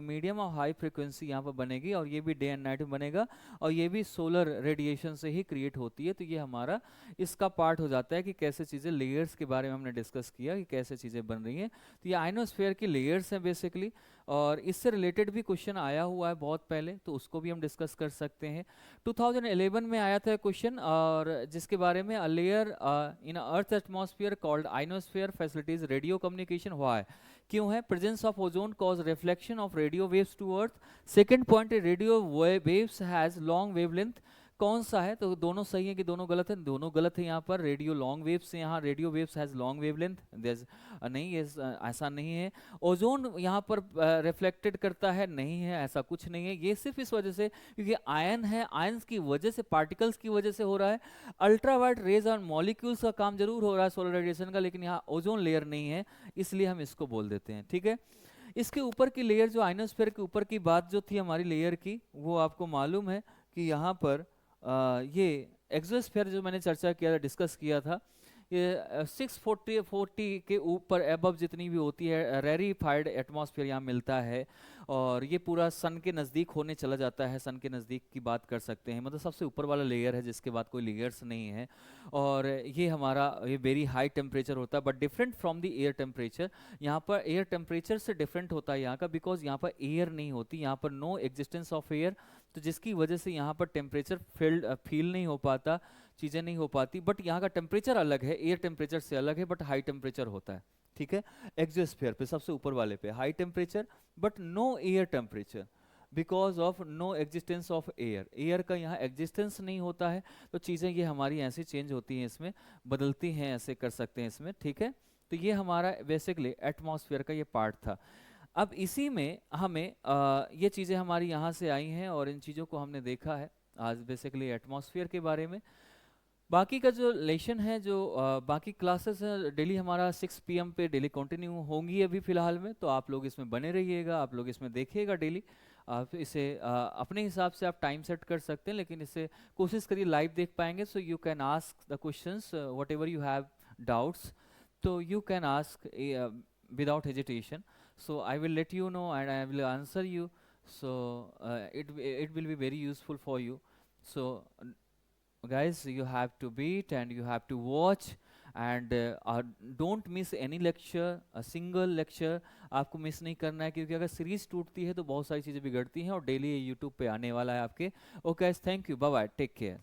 मीडियम और हाई फ्रिक्वेंसी यहाँ पर बनेगी, और ये भी डे एंड नाइट में बनेगा, और ये भी सोलर रेडिएशन से ही क्रिएट होती है। तो ये हमारा इसका पार्ट हो जाता है कि कैसे चीज़ें, लेयर्स के बारे में हमने डिस्कस किया कि कैसे चीज़ें बन रही हैं। तो ये आयनोस्फेयर की लेयर्स हैं बेसिकली, और इससे रिलेटेड भी क्वेश्चन आया हुआ है बहुत पहले, तो उसको भी हम डिस्कस कर सकते हैं। 2011 में आया था क्वेश्चन, और जिसके बारे में a layer in earth atmosphere called ionosphere facilities radio communication हुआ है, क्यों है? Presence of ozone cause reflection of radio waves to earth. Second point है radio waves has long wavelength. कौन सा है? तो दोनों सही है कि दोनों गलत है? दोनों गलत है। यहाँ पर रेडियो लॉन्ग वेव्स से, यहाँ radio waves has long wavelength, नहीं, ये ऐसा नहीं है। ओजोन यहाँ पर रिफ्लेक्टेड करता है, नहीं है, ऐसा कुछ नहीं है। ये सिर्फ इस वजह से क्योंकि आयन है, आयंस की वजह से, पार्टिकल्स की वजह से हो रहा है। अल्ट्रावायलेट रेज और मॉलिक्यूल्स का काम जरूर हो रहा है सोलर रेडिएशन का, लेकिन यहाँ ओजोन लेयर नहीं है, इसलिए हम इसको बोल देते हैं, ठीक है। इसके ऊपर की लेयर जो आइनोस्फेयर के ऊपर की बात जो थी हमारी लेयर की, वो आपको मालूम है कि यहाँ पर ये एक्सोस्फीयर जो मैंने चर्चा किया था, डिस्कस किया था, ये 640 के ऊपर एबव जितनी भी होती है रेरिफाइड एटमॉस्फेयर यहाँ मिलता है, और ये पूरा सन के नज़दीक होने चला जाता है। सन के नज़दीक की बात कर सकते हैं, मतलब सबसे ऊपर वाला लेयर है जिसके बाद कोई लेयर्स नहीं है। और ये हमारा ये वेरी हाई टेम्परेचर होता है, but different from the air temperature. यहाँ पर एयर टेम्परेचर से डिफरेंट होता है यहाँ का, बिकॉज यहाँ पर एयर नहीं होती, यहाँ पर नो एग्जिस्टेंस ऑफ एयर, तो जिसकी वजह से यहाँ पर टेम्परेचर फील नहीं हो पाता, चीज़ें नहीं हो पाती। बट यहाँ का टेम्परेचर अलग है, एयर टेम्परेचर से अलग है, बट हाई टेम्परेचर होता है, ठीक है। एक्सोस्फीयर पे सबसे ऊपर वाले पे high temperature but no air temperature, because of no existence of air. Air का यहाँ एग्जिस्टेंस नहीं होता है, तो चीज़ें ये हमारी ऐसे चेंज होती हैं, इसमें बदलती हैं, ऐसे कर सकते हैं इसमें, ठीक है। तो ये हमारा बेसिकली एटमॉस्फेयर का ये पार्ट था। अब इसी में हमें ये चीज़ें हमारी यहाँ से आई हैं, और इन चीज़ों को हमने देखा है आज बेसिकली एटमॉस्फेयर के बारे में। बाकी का जो लेशन है, जो बाकी क्लासेस है, डेली हमारा 6 PM पे डेली कंटिन्यू होंगी अभी फ़िलहाल में, तो आप लोग इसमें बने रहिएगा, आप लोग इसमें देखिएगा डेली। आप इसे अपने हिसाब से आप टाइम सेट कर सकते हैं, लेकिन इसे कोशिश करिए लाइव देख पाएंगे, so you can ask the questions whatever you have doubts, तो you can ask without hesitation. So I will let you know and I will answer you. So it will be very useful for you. So guys, you have to beat and you have to watch and don't miss any lecture, a single lecture आपको miss नहीं करना है, क्योंकि अगर series टूटती है तो बहुत सारी चीज़ें बिगड़ती हैं, और डेली यूट्यूब पे आने वाला है आपके। Okay, thank you, bye bye, take care.